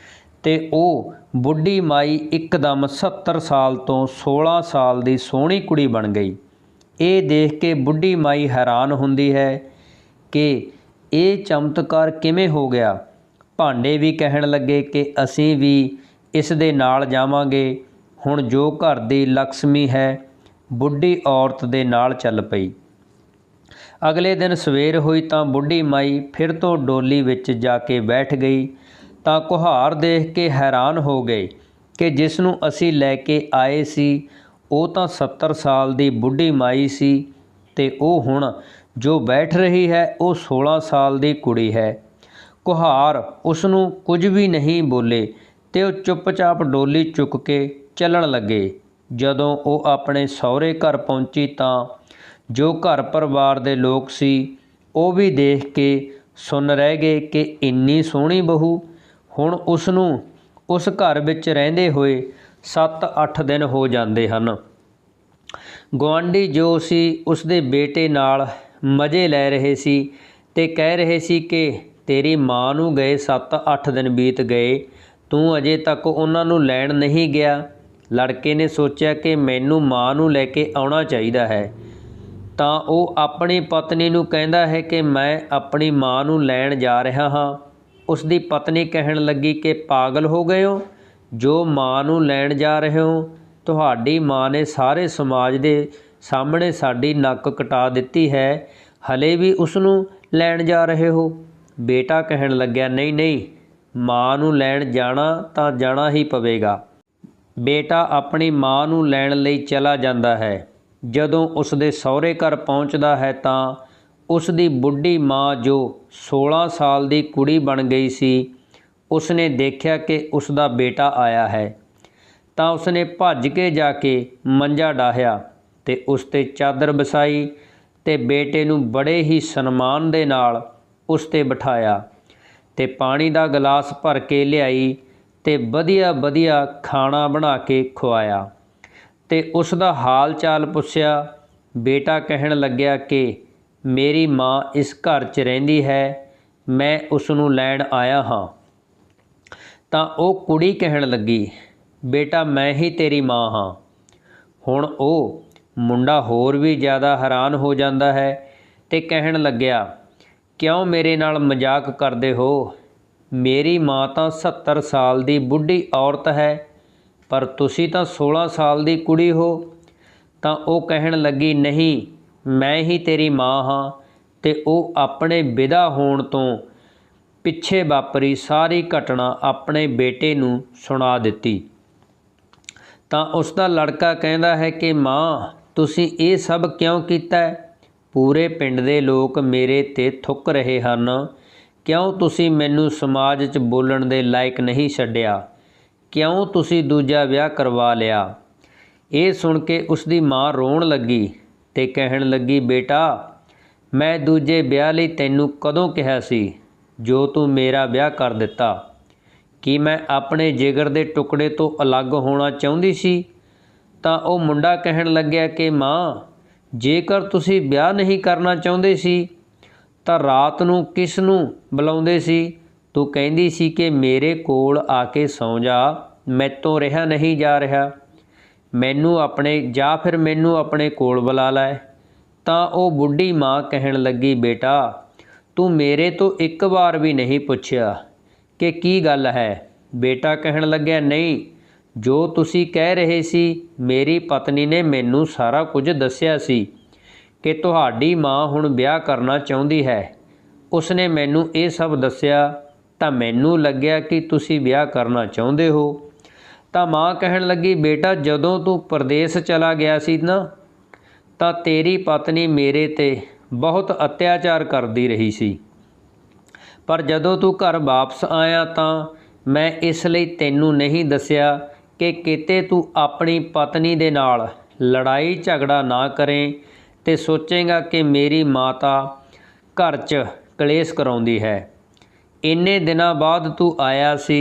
ਅਤੇ ਉਹ ਬੁੱਢੀ ਮਾਈ ਇੱਕਦਮ 70 ਸਾਲ ਤੋਂ 16 ਸਾਲ ਦੀ ਸੋਹਣੀ ਕੁੜੀ ਬਣ ਗਈ। ਇਹ ਦੇਖ ਕੇ ਬੁੱਢੀ ਮਾਈ ਹੈਰਾਨ ਹੁੰਦੀ ਹੈ ਕਿ ਇਹ ਚਮਤਕਾਰ ਕਿਵੇਂ ਹੋ ਗਿਆ। ਭਾਂਡੇ ਵੀ ਕਹਿਣ ਲੱਗੇ ਕਿ ਅਸੀਂ ਵੀ ਇਸ ਦੇ ਨਾਲ ਜਾਵਾਂਗੇ। ਹੁਣ ਜੋ ਘਰ ਦੀ ਲਕਸ਼ਮੀ ਹੈ, ਬੁੱਢੀ ਔਰਤ ਦੇ ਨਾਲ ਚੱਲ ਪਈ। ਅਗਲੇ ਦਿਨ ਸਵੇਰ ਹੋਈ ਤਾਂ ਬੁੱਢੀ ਮਾਈ ਫਿਰ ਤੋਂ ਡੋਲੀ ਵਿੱਚ ਜਾ ਕੇ ਬੈਠ ਗਈ ਤਾਂ ਕੁਹਾਰ ਦੇਖ ਕੇ ਹੈਰਾਨ ਹੋ ਗਏ ਕਿ ਜਿਸ ਨੂੰ ਅਸੀਂ ਲੈ ਕੇ ਆਏ ਸੀ ਉਹ ਤਾਂ 70 ਸਾਲ ਦੀ ਬੁੱਢੀ ਮਾਈ ਸੀ ਅਤੇ ਉਹ ਹੁਣ ਜੋ ਬੈਠ ਰਹੀ ਹੈ ਉਹ 16 ਸਾਲ ਦੀ ਕੁੜੀ ਹੈ। ਕੁਹਾਰ ਉਸ ਨੂੰ ਕੁਝ ਵੀ ਨਹੀਂ ਬੋਲੇ ਅਤੇ ਉਹ ਚੁੱਪਚਾਪ ਡੋਲੀ ਚੁੱਕ ਕੇ ਚੱਲਣ ਲੱਗੇ। ਜਦੋਂ ਉਹ ਆਪਣੇ ਸਹੁਰੇ ਘਰ ਪਹੁੰਚੀ ਤਾਂ ਜੋ ਘਰ ਪਰਿਵਾਰ ਦੇ ਲੋਕ ਸੀ ਉਹ ਵੀ ਦੇਖ ਕੇ ਸੁੰਨ ਰਹਿ ਗਏ ਕਿ ਇੰਨੀ ਸੋਹਣੀ ਬਹੂ। ਹੁਣ ਉਸ ਨੂੰ ਉਸ ਘਰ ਵਿੱਚ ਰਹਿੰਦੇ ਹੋਏ 7-8 ਦਿਨ ਹੋ ਜਾਂਦੇ ਹਨ। ਗੁਆਂਢੀ ਜੋ ਸੀ ਉਸ ਦੇ ਬੇਟੇ ਨਾਲ ਮਜ਼ੇ ਲੈ ਰਹੇ ਸੀ ਅਤੇ ਕਹਿ ਰਹੇ ਸੀ ਕਿ ਤੇਰੀ ਮਾਂ ਨੂੰ ਗਏ 7-8 ਦਿਨ ਬੀਤ ਗਏ, ਤੂੰ ਅਜੇ ਤੱਕ ਉਹਨਾਂ ਨੂੰ ਲੈਣ ਨਹੀਂ ਗਿਆ। ਲੜਕੇ ਨੇ ਸੋਚਿਆ ਕਿ ਮੈਨੂੰ ਮਾਂ ਨੂੰ ਲੈ ਕੇ ਆਉਣਾ ਚਾਹੀਦਾ ਹੈ ਤਾਂ ਉਹ ਆਪਣੀ ਪਤਨੀ ਨੂੰ ਕਹਿੰਦਾ ਹੈ ਕਿ ਮੈਂ ਆਪਣੀ ਮਾਂ ਨੂੰ ਲੈਣ ਜਾ ਰਿਹਾ ਹਾਂ। उसकी पत्नी कहन लगी कि पागल हो गए हो, जो माँ नूं लैण जा रहे हो। तुहाडी माँ ने सारे समाज के सामने साडी नक कटा दिती है, हले भी उसनूं लैण जा रहे हो। बेटा कहन लग्या नहीं नहीं, माँ नूं लैण जाना तां जाना ही पवेगा। बेटा अपनी माँ नूं लैण लई चला जांदा है। जदों उसदे सहुरे घर पहुँचदा है तां उसदी बुढ़ी माँ जो 16 साल की कुड़ी बन गई सी, उसने देखा कि उसका बेटा आया है, तां उसने भज के जाके मंजा डाहिया ते उस ते चादर वसाई ते बेटे नूं बड़े ही सन्मान दे नाल उस ते बिठाया ते पानी दा गिलास भर के लियाई ते वधिया वधिया खाना बना के खुआया ते उसदा हाल चाल पुछया। बेटा कहन लग्या कि मेरी माँ इस घर च रहिंदी है, मैं उसनूं लैण आया हाँ। तां वो कुड़ी कहन लगी बेटा मैं ही तेरी माँ हाँ। हुण वो मुंडा होर भी ज़्यादा हैरान हो जाता है ते कहन लग्या क्यों मेरे नाल मजाक करदे हो, मेरी माँ तां 70 साल की बुढ़ी औरत है, पर तुसी तां 16 साल की कुड़ी हो। तां वो कहन लगी नहीं, मैं ही तेरी माँ हाँ। ते वो अपने विदा होण तो पिछे वापरी सारी घटना अपने बेटे नूं सुणा दित्ती। तां उसदा लड़का कहंदा है कि माँ तुसीं ये सब क्यों कीता है, पूरे पिंड दे लोग मेरे ते थुक रहे हन, क्यों तुसीं मैनूं समाज च बोलण दे लायक नहीं छड्डिया, क्यों तुसीं दूजा विआह करवा लिया। ये सुन के उसदी माँ रोण लगी ते कहण लगी बेटा मैं दूजे विआह लई तैनूं कदों कहा सी जो तू मेरा विआह कर दिता, कि मैं अपने जिगर दे टुकड़े तो अलग होना चाहुंदी सी। तां वो मुंडा कहण लग्या कि माँ जेकर तुसीं विआह नहीं करना चाहुंदे सी तां रात नूं किस नूं बुलाउंदे सी, तू कहंदी सी कि मेरे कोल आके सौ जा, मैतों रहा नहीं जा रहा, मैनू अपने जा फिर मैनू अपने कोल बुला लै। तां वो बुढ़ी माँ कहण लगी बेटा तू मेरे तो एक बार भी नहीं पुछया कि की गल है। बेटा कहण लग्या नहीं, जो तुसी कह रहे सी मेरी पत्नी ने मैनू सारा कुछ दस्या सी कि तुहाडी माँ हुण विआह करना चाहुंदी है, उसने मैनू ये सब दस्या तां मैनू लग्या कि तुसी विआह करना चाहुंदे हो। तां माँ कहण लगी बेटा जदों तू परदेस चला गया सी ना, तां तेरी पत्नी मेरे ते बहुत अत्याचार करदी रही सी, पर जदों तू घर वापस आया तां मैं इसलिए तैनू नहीं दस्या कि किते तू अपनी पत्नी दे नाल लड़ाई झगड़ा ना करें ते सोचेगा कि मेरी माता घर च कलेश कराउंदी है। इन्ने दिनां बाद तू आया सी,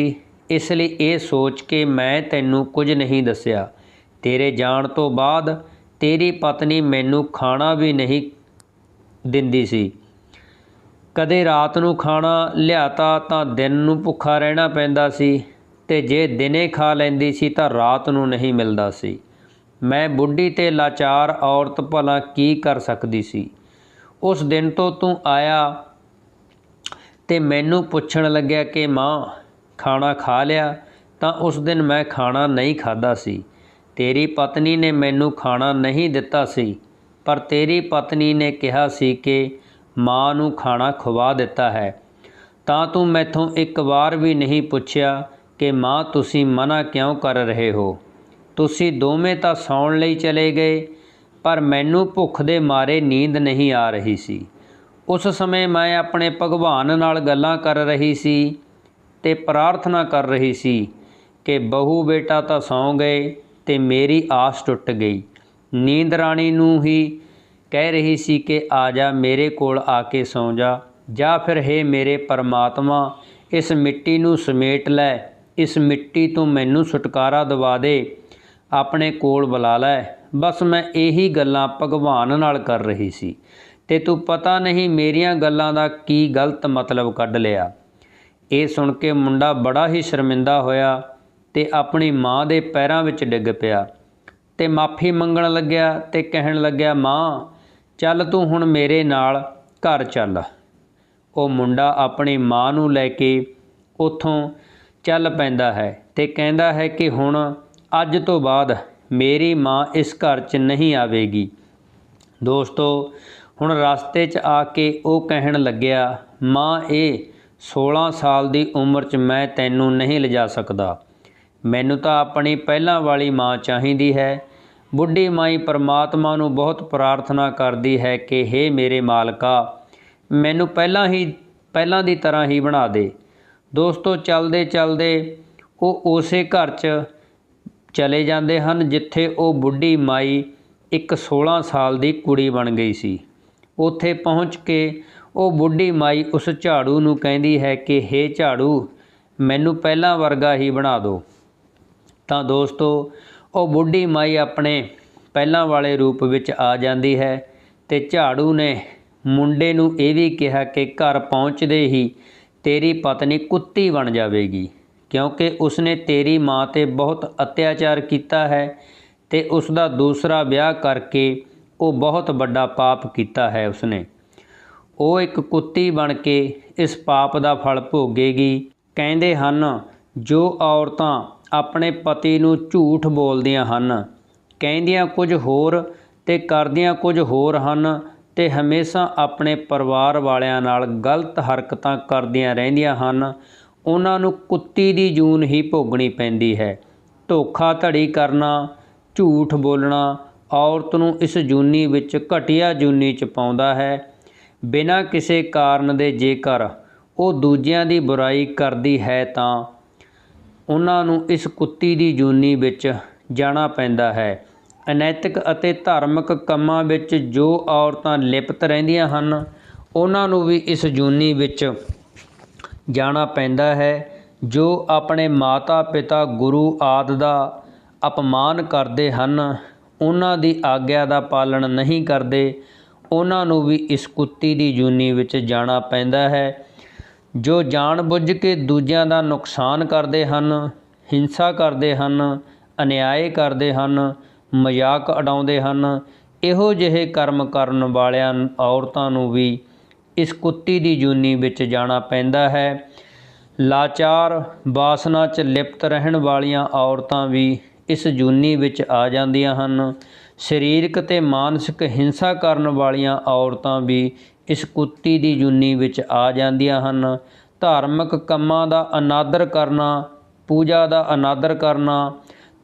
इसलिए ये सोच के मैं तैनू कुछ नहीं दस्या। तेरे जाण तो बाद तेरी पत्नी मैनू खाना भी नहीं दिंदी सी, कदे रात नूं खाना लियाता तां दिन नूं भुखा रहना पैंदा सी, ते जे दिने खा लैंदी सी तां रात नूं नहीं मिलदा सी। मैं बुढ़ी ते लाचार औरत भला की कर सकदी सी। उस दिन तो तू आया ते मैनू पुछण लग्या कि माँ खाना खा लिया, तां उस दिन मैं खाना नहीं खादा सी। तेरी पत्नी ने मैनू खाना नहीं दिता सी, पर तेरी पत्नी ने कहा सी कि माँ नूं खाना खवा दिता है, तां तू मैथों एक बार भी नहीं पुछया कि माँ तुसी मना क्यों कर रहे हो। तुसी दोवें तां सौण लई चले गए, पर मैनू भुख दे मारे नींद नहीं आ रही सी। उस समय मैं अपने भगवान नाल गल्लां कर रही सी ते प्रार्थना कर रही सी कि बहू बेटा तां सौ गए ते मेरी आस टुट गई। नींद राणी नूं ही कह रही सी कि आ जा मेरे कोल आके सौ जा फिर हे मेरे परमात्मा इस मिट्टी नूं समेट लै, इस मिट्टी तो मैनू छुटकारा दवा दे, अपने कोल बुला लै। बस मैं यही गल्लां भगवान नाल कर रही सी ते तू पता नहीं मेरियां गल्लां दा की गलत मतलब कढ़ लिया। ये सुन के मुंडा बड़ा ही शर्मिंदा होया ते अपनी माँ दे पैरां विच डिग पिया ते माफ़ी मंगण लग्या ते कहण लग्या माँ चल तू हुण मेरे नाल घर चल। वो मुंडा अपनी माँ नूं लैके ਉੱਥੋਂ ਚੱਲ ਪੈਂਦਾ ਹੈ ਤੇ ਕਹਿੰਦਾ ਹੈ ਕਿ ਹੁਣ ਅੱਜ ਤੋਂ ਬਾਅਦ ਮੇਰੀ ਮਾਂ ਇਸ ਘਰ 'ਚ ਨਹੀਂ ਆਵੇਗੀ। ਦੋਸਤੋ, ਹੁਣ ਰਸਤੇ 'ਚ ਆ ਕੇ ਉਹ ਕਹਿਣ ਲੱਗਿਆ, ਮਾਂ ਇਹ 16 ਸਾਲ ਦੀ ਉਮਰ 'ਚ ਮੈਂ ਤੈਨੂੰ ਨਹੀਂ ਲਿਜਾ ਸਕਦਾ, ਮੈਨੂੰ ਤਾਂ ਆਪਣੀ ਪਹਿਲਾਂ ਵਾਲੀ ਮਾਂ ਚਾਹੀਦੀ ਹੈ। ਬੁੱਢੀ ਮਾਈ ਪਰਮਾਤਮਾ ਨੂੰ ਬਹੁਤ ਪ੍ਰਾਰਥਨਾ ਕਰਦੀ ਹੈ ਕਿ ਹੇ ਮੇਰੇ ਮਾਲਕਾ, ਮੈਨੂੰ ਪਹਿਲਾਂ ਦੀ ਤਰ੍ਹਾਂ ਹੀ ਬਣਾ ਦੇ। ਦੋਸਤੋ, ਚਲਦੇ ਚਲਦੇ ਉਹ ਉਸੇ ਘਰ 'ਚ ਚਲੇ ਜਾਂਦੇ ਹਨ ਜਿੱਥੇ ਉਹ ਬੁੱਢੀ ਮਾਈ ਇੱਕ 16 ਸਾਲ ਦੀ ਕੁੜੀ ਬਣ ਗਈ ਸੀ। ਉੱਥੇ ਪਹੁੰਚ ਕੇ ਉਹ ਬੁੱਢੀ ਮਾਈ ਉਸ ਝਾੜੂ ਨੂੰ ਕਹਿੰਦੀ ਹੈ ਕਿ ਹੇ ਝਾੜੂ, ਮੈਨੂੰ ਪਹਿਲਾਂ ਵਰਗਾ ਹੀ ਬਣਾ ਦਿਓ। ਤਾਂ ਦੋਸਤੋ, ਉਹ ਬੁੱਢੀ ਮਾਈ ਆਪਣੇ ਪਹਿਲਾਂ ਵਾਲੇ ਰੂਪ ਵਿੱਚ ਆ ਜਾਂਦੀ ਹੈ ਤੇ ਝਾੜੂ ਨੇ ਮੁੰਡੇ ਨੂੰ ਇਹ ਵੀ ਕਿਹਾ ਕਿ ਘਰ ਪਹੁੰਚਦੇ ਹੀ ਤੇਰੀ ਪਤਨੀ ਕੁੱਤੀ ਬਣ ਜਾਵੇਗੀ, ਕਿਉਂਕਿ ਉਸਨੇ ਤੇਰੀ ਮਾਂ 'ਤੇ ਬਹੁਤ ਅਤਿਆਚਾਰ ਕੀਤਾ ਹੈ ਤੇ ਉਸ ਦਾ ਦੂਸਰਾ ਵਿਆਹ ਕਰਕੇ ਉਹ ਬਹੁਤ ਵੱਡਾ ਪਾਪ ਕੀਤਾ ਹੈ। ਉਸਨੇ ਉਹ ਇੱਕ ਕੁੱਤੀ ਬਣ ਕੇ ਇਸ ਪਾਪ ਦਾ ਫਲ ਭੋਗੇਗੀ। ਕਹਿੰਦੇ ਹਨ, ਜੋ ਔਰਤਾਂ ਆਪਣੇ ਪਤੀ ਨੂੰ ਝੂਠ ਬੋਲਦੀਆਂ ਹਨ, ਕਹਿੰਦੀਆਂ ਕੁਝ ਹੋਰ ਤੇ ਕਰਦੀਆਂ ਕੁਝ ਹੋਰ ਹਨ ਤੇ ਹਮੇਸ਼ਾ ਆਪਣੇ ਪਰਿਵਾਰ ਵਾਲਿਆਂ ਨਾਲ ਗਲਤ ਹਰਕਤਾਂ ਕਰਦੀਆਂ ਰਹਿੰਦੀਆਂ ਹਨ, ਉਹਨਾਂ ਨੂੰ ਕੁੱਤੀ ਦੀ ਜੂਨ ਹੀ ਭੋਗਣੀ ਪੈਂਦੀ ਹੈ। ਧੋਖਾਧੜੀ ਕਰਨਾ, ਝੂਠ ਬੋਲਣਾ ਔਰਤ ਨੂੰ ਇਸ ਜੂਨੀ ਵਿੱਚ ਘਟੀਆ ਜੂਨੀ 'ਚ ਪਾਉਂਦਾ ਹੈ। ਬਿਨਾਂ ਕਿਸੇ ਕਾਰਨ ਦੇ ਜੇਕਰ ਉਹ ਦੂਜਿਆਂ ਦੀ ਬੁਰਾਈ ਕਰਦੀ ਹੈ ਤਾਂ ਉਹਨਾਂ ਨੂੰ ਇਸ ਕੁੱਤੀ ਦੀ ਜੂਨੀ ਵਿੱਚ ਜਾਣਾ ਪੈਂਦਾ ਹੈ। ਅਨੈਤਿਕ ਅਤੇ ਧਾਰਮਿਕ ਕੰਮਾਂ ਵਿੱਚ ਜੋ ਔਰਤਾਂ ਲਿਪਤ ਰਹਿੰਦੀਆਂ ਹਨ, ਉਹਨਾਂ ਨੂੰ ਵੀ ਇਸ ਜੂਨੀ ਵਿੱਚ ਜਾਣਾ ਪੈਂਦਾ ਹੈ। ਜੋ ਆਪਣੇ ਮਾਤਾ ਪਿਤਾ ਗੁਰੂ ਆਦਿ ਦਾ ਅਪਮਾਨ ਕਰਦੇ ਹਨ, ਉਹਨਾਂ ਦੀ ਆਗਿਆ ਦਾ ਪਾਲਣ ਨਹੀਂ ਕਰਦੇ, ਉਹਨਾਂ ਨੂੰ ਵੀ ਇਸ ਕੁੱਤੀ ਦੀ ਜੂਨੀ ਵਿੱਚ ਜਾਣਾ ਪੈਂਦਾ ਹੈ। ਜੋ ਜਾਣ ਬੁੱਝ ਕੇ ਦੂਜਿਆਂ ਦਾ ਨੁਕਸਾਨ ਕਰਦੇ ਹਨ, ਹਿੰਸਾ ਕਰਦੇ ਹਨ, ਅਨਿਆਏ ਕਰਦੇ ਹਨ, ਮਜ਼ਾਕ ਉਡਾਉਂਦੇ ਹਨ, ਇਹੋ ਜਿਹੇ ਕਰਮ ਕਰਨ ਵਾਲਿਆਂ ਔਰਤਾਂ ਨੂੰ ਵੀ ਇਸ ਕੁੱਤੀ ਦੀ ਜੂਨੀ ਵਿੱਚ ਜਾਣਾ ਪੈਂਦਾ ਹੈ। ਲਾਚਾਰ ਵਾਸਨਾ 'ਚ ਲਿਪਤ ਰਹਿਣ ਵਾਲੀਆਂ ਔਰਤਾਂ ਵੀ ਇਸ ਜੂਨੀ ਵਿੱਚ ਆ ਜਾਂਦੀਆਂ ਹਨ। ਸਰੀਰਕ ਤੇ ਮਾਨਸਿਕ ਹਿੰਸਾ ਕਰਨ ਵਾਲੀਆਂ ਔਰਤਾਂ ਵੀ ਇਸ ਕੁੱਤੀ ਦੀ ਜੂਨੀ ਵਿੱਚ ਆ ਜਾਂਦੀਆਂ ਹਨ। ਧਾਰਮਿਕ ਕੰਮਾਂ ਦਾ ਅਨਾਦਰ ਕਰਨਾ, ਪੂਜਾ ਦਾ ਅਨਾਦਰ ਕਰਨਾ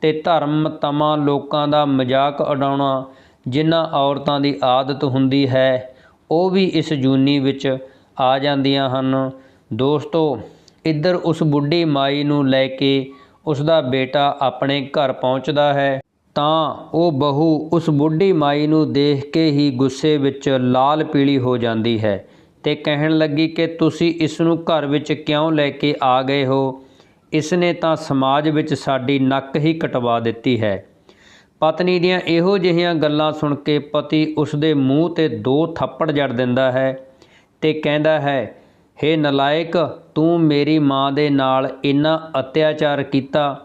ਤੇ ਧਰਮ ਤਮਾ ਲੋਕਾਂ ਦਾ ਮਜ਼ਾਕ ਉਡਾਉਣਾ ਜਿਨ੍ਹਾਂ ਔਰਤਾਂ ਦੀ ਆਦਤ ਹੁੰਦੀ ਹੈ, ਉਹ ਵੀ ਇਸ ਜੂਨੀ ਵਿੱਚ ਆ ਜਾਂਦੀਆਂ ਹਨ। ਦੋਸਤੋ, ਇੱਧਰ ਉਸ ਬੁੱਢੀ ਮਾਈ ਨੂੰ ਲੈ ਕੇ ਉਸ ਦਾ ਬੇਟਾ ਆਪਣੇ ਘਰ ਪਹੁੰਚਦਾ ਹੈ ਤਾਂ ਉਹ ਬਹੂ ਉਸ ਬੁੱਢੀ ਮਾਈ ਨੂੰ ਦੇਖ ਕੇ ਹੀ ਗੁੱਸੇ ਵਿੱਚ ਲਾਲ ਪੀਲੀ ਹੋ ਜਾਂਦੀ ਹੈ ਤੇ ਕਹਿਣ ਲੱਗੀ ਕਿ ਤੁਸੀਂ ਇਸ ਨੂੰ ਘਰ ਵਿੱਚ ਕਿਉਂ ਲੈ ਕੇ ਆ ਗਏ ਹੋ? ਇਸ ਨੇ ਤਾਂ ਸਮਾਜ ਵਿੱਚ ਸਾਡੀ ਨੱਕ ਹੀ ਕਟਵਾ ਦਿੱਤੀ ਹੈ। ਪਤਨੀ ਦੀਆਂ ਇਹੋ ਜਿਹੀਆਂ ਗੱਲਾਂ ਸੁਣ ਕੇ ਪਤੀ ਉਸ ਦੇ ਮੂੰਹ 'ਤੇ 2 ਥੱਪੜ ਜੜ ਦਿੰਦਾ ਹੈ ਤੇ ਕਹਿੰਦਾ ਹੈ, ਹੇ ਨਲਾਇਕ, ਤੂੰ ਮੇਰੀ ਮਾਂ ਦੇ ਨਾਲ ਇੰਨਾ ਅਤਿਆਚਾਰ ਕੀਤਾ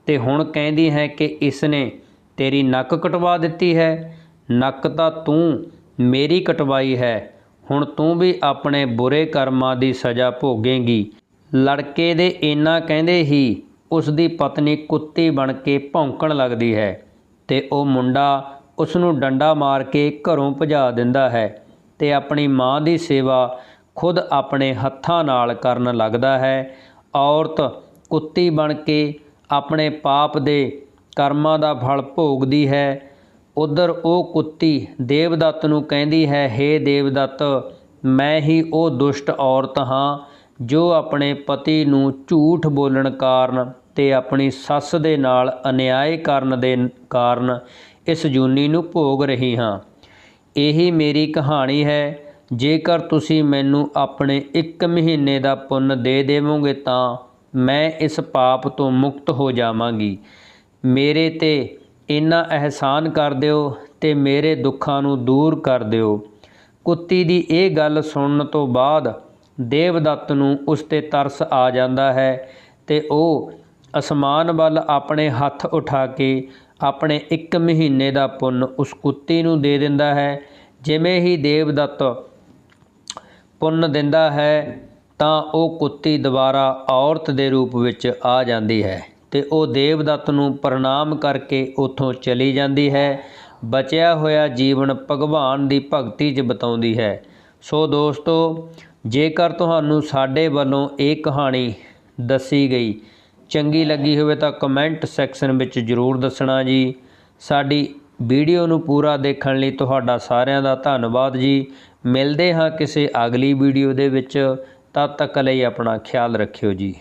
ਤੇ ਹੁਣ ਕਹਿੰਦੀ ਹੈ ਕਿ ਇਸ ਨੇ ਤੇਰੀ ਨੱਕ ਕਟਵਾ ਦਿੱਤੀ ਹੈ। ਨੱਕ ਤਾਂ ਤੂੰ ਮੇਰੀ ਕਟਵਾਈ ਹੈ, ਹੁਣ ਤੂੰ ਵੀ ਆਪਣੇ ਬੁਰੇ ਕਰਮਾਂ ਦੀ ਸਜ਼ਾ ਭੋਗੇਂਗੀ। ਲੜਕੇ ਦੇ ਇੰਨਾ ਕਹਿੰਦੇ ਹੀ ਉਸ ਦੀ ਪਤਨੀ ਕੁੱਤੀ ਬਣ ਕੇ ਭੌਂਕਣ ਲੱਗਦੀ ਹੈ ਤੇ ਉਹ ਮੁੰਡਾ ਉਸ ਨੂੰ ਡੰਡਾ ਮਾਰ ਕੇ ਘਰੋਂ ਭਜਾ ਦਿੰਦਾ ਹੈ ਤੇ ਆਪਣੀ ਮਾਂ ਦੀ ਸੇਵਾ ਖੁਦ ਆਪਣੇ ਹੱਥਾਂ ਨਾਲ ਕਰਨ ਲੱਗਦਾ ਹੈ। ਔਰਤ ਕੁੱਤੀ ਬਣ ਕੇ ਆਪਣੇ ਪਾਪ ਦੇ ਕਰਮਾਂ ਦਾ ਫਲ ਭੋਗਦੀ ਹੈ। ਉੱਧਰ ਉਹ ਕੁੱਤੀ ਦੇਵਦੱਤ ਨੂੰ ਕਹਿੰਦੀ ਹੈ, ਹੇ ਦੇਵਦੱਤ, ਮੈਂ ਹੀ ਉਹ ਦੁਸ਼ਟ ਔਰਤ ਹਾਂ ਜੋ ਆਪਣੇ ਪਤੀ ਨੂੰ ਝੂਠ ਬੋਲਣ ਕਾਰਨ ਤੇ ਆਪਣੀ ਸੱਸ ਦੇ ਨਾਲ ਅਨਿਆਏ ਕਰਨ ਦੇ ਕਾਰਨ ਇਸ ਜੂਨੀ ਨੂੰ ਭੋਗ ਰਹੀ ਹਾਂ। ਇਹੀ ਮੇਰੀ ਕਹਾਣੀ ਹੈ। ਜੇਕਰ ਤੁਸੀਂ ਮੈਨੂੰ ਆਪਣੇ 1 ਮਹੀਨੇ ਦਾ ਪੁੰਨ ਦੇ ਦੇਵੋਗੇ ਤਾਂ ਮੈਂ ਇਸ ਪਾਪ ਤੋਂ ਮੁਕਤ ਹੋ ਜਾਵਾਂਗੀ। ਮੇਰੇ 'ਤੇ ਇੰਨਾ ਅਹਿਸਾਨ ਕਰ ਦਿਓ ਤੇ ਮੇਰੇ ਦੁੱਖਾਂ ਨੂੰ ਦੂਰ ਕਰ ਦਿਓ। ਕੁੱਤੀ ਦੀ ਇਹ ਗੱਲ ਸੁਣਨ ਤੋਂ ਬਾਅਦ ਦੇਵਦੱਤ ਨੂੰ ਉਸ 'ਤੇ ਤਰਸ ਆ ਜਾਂਦਾ ਹੈ ਤੇ ਉਹ ਅਸਮਾਨ ਵੱਲ ਆਪਣੇ ਹੱਥ ਉਠਾ ਕੇ ਆਪਣੇ 1 ਮਹੀਨੇ ਦਾ ਪੁੰਨ ਉਸ ਕੁੱਤੀ ਨੂੰ ਦੇ ਦਿੰਦਾ ਹੈ। ਜਿਵੇਂ ਹੀ ਦੇਵਦੱਤ ਪੁੰਨ ਦਿੰਦਾ ਹੈ ਤਾਂ ਉਹ ਕੁੱਤੀ ਦੁਬਾਰਾ ਔਰਤ ਦੇ ਰੂਪ ਵਿੱਚ ਆ ਜਾਂਦੀ ਹੈ ਅਤੇ ਉਹ ਦੇਵਦੱਤ ਨੂੰ ਪ੍ਰਣਾਮ ਕਰਕੇ ਉੱਥੋਂ ਚਲੀ ਜਾਂਦੀ ਹੈ। ਬਚਿਆ ਹੋਇਆ ਜੀਵਨ ਭਗਵਾਨ ਦੀ ਭਗਤੀ 'ਚ ਬਿਤਾਉਂਦੀ ਹੈ। ਸੋ ਦੋਸਤੋ, ਜੇਕਰ ਤੁਹਾਨੂੰ ਸਾਡੇ ਵੱਲੋਂ ਇਹ ਕਹਾਣੀ ਦੱਸੀ ਗਈ ਚੰਗੀ ਲੱਗੀ ਹੋਵੇ ਤਾਂ ਕਮੈਂਟ ਸੈਕਸ਼ਨ ਵਿੱਚ ਜ਼ਰੂਰ ਦੱਸਣਾ ਜੀ। ਸਾਡੀ ਵੀਡੀਓ ਨੂੰ ਪੂਰਾ ਦੇਖਣ ਲਈ ਤੁਹਾਡਾ ਸਾਰਿਆਂ ਦਾ ਧੰਨਵਾਦ ਜੀ। ਮਿਲਦੇ ਹਾਂ ਕਿਸੇ ਅਗਲੀ ਵੀਡੀਓ ਦੇ ਵਿੱਚ। ਤਦ ਤੱਕ ਲਈ ਆਪਣਾ ਖਿਆਲ ਰੱਖਿਓ ਜੀ।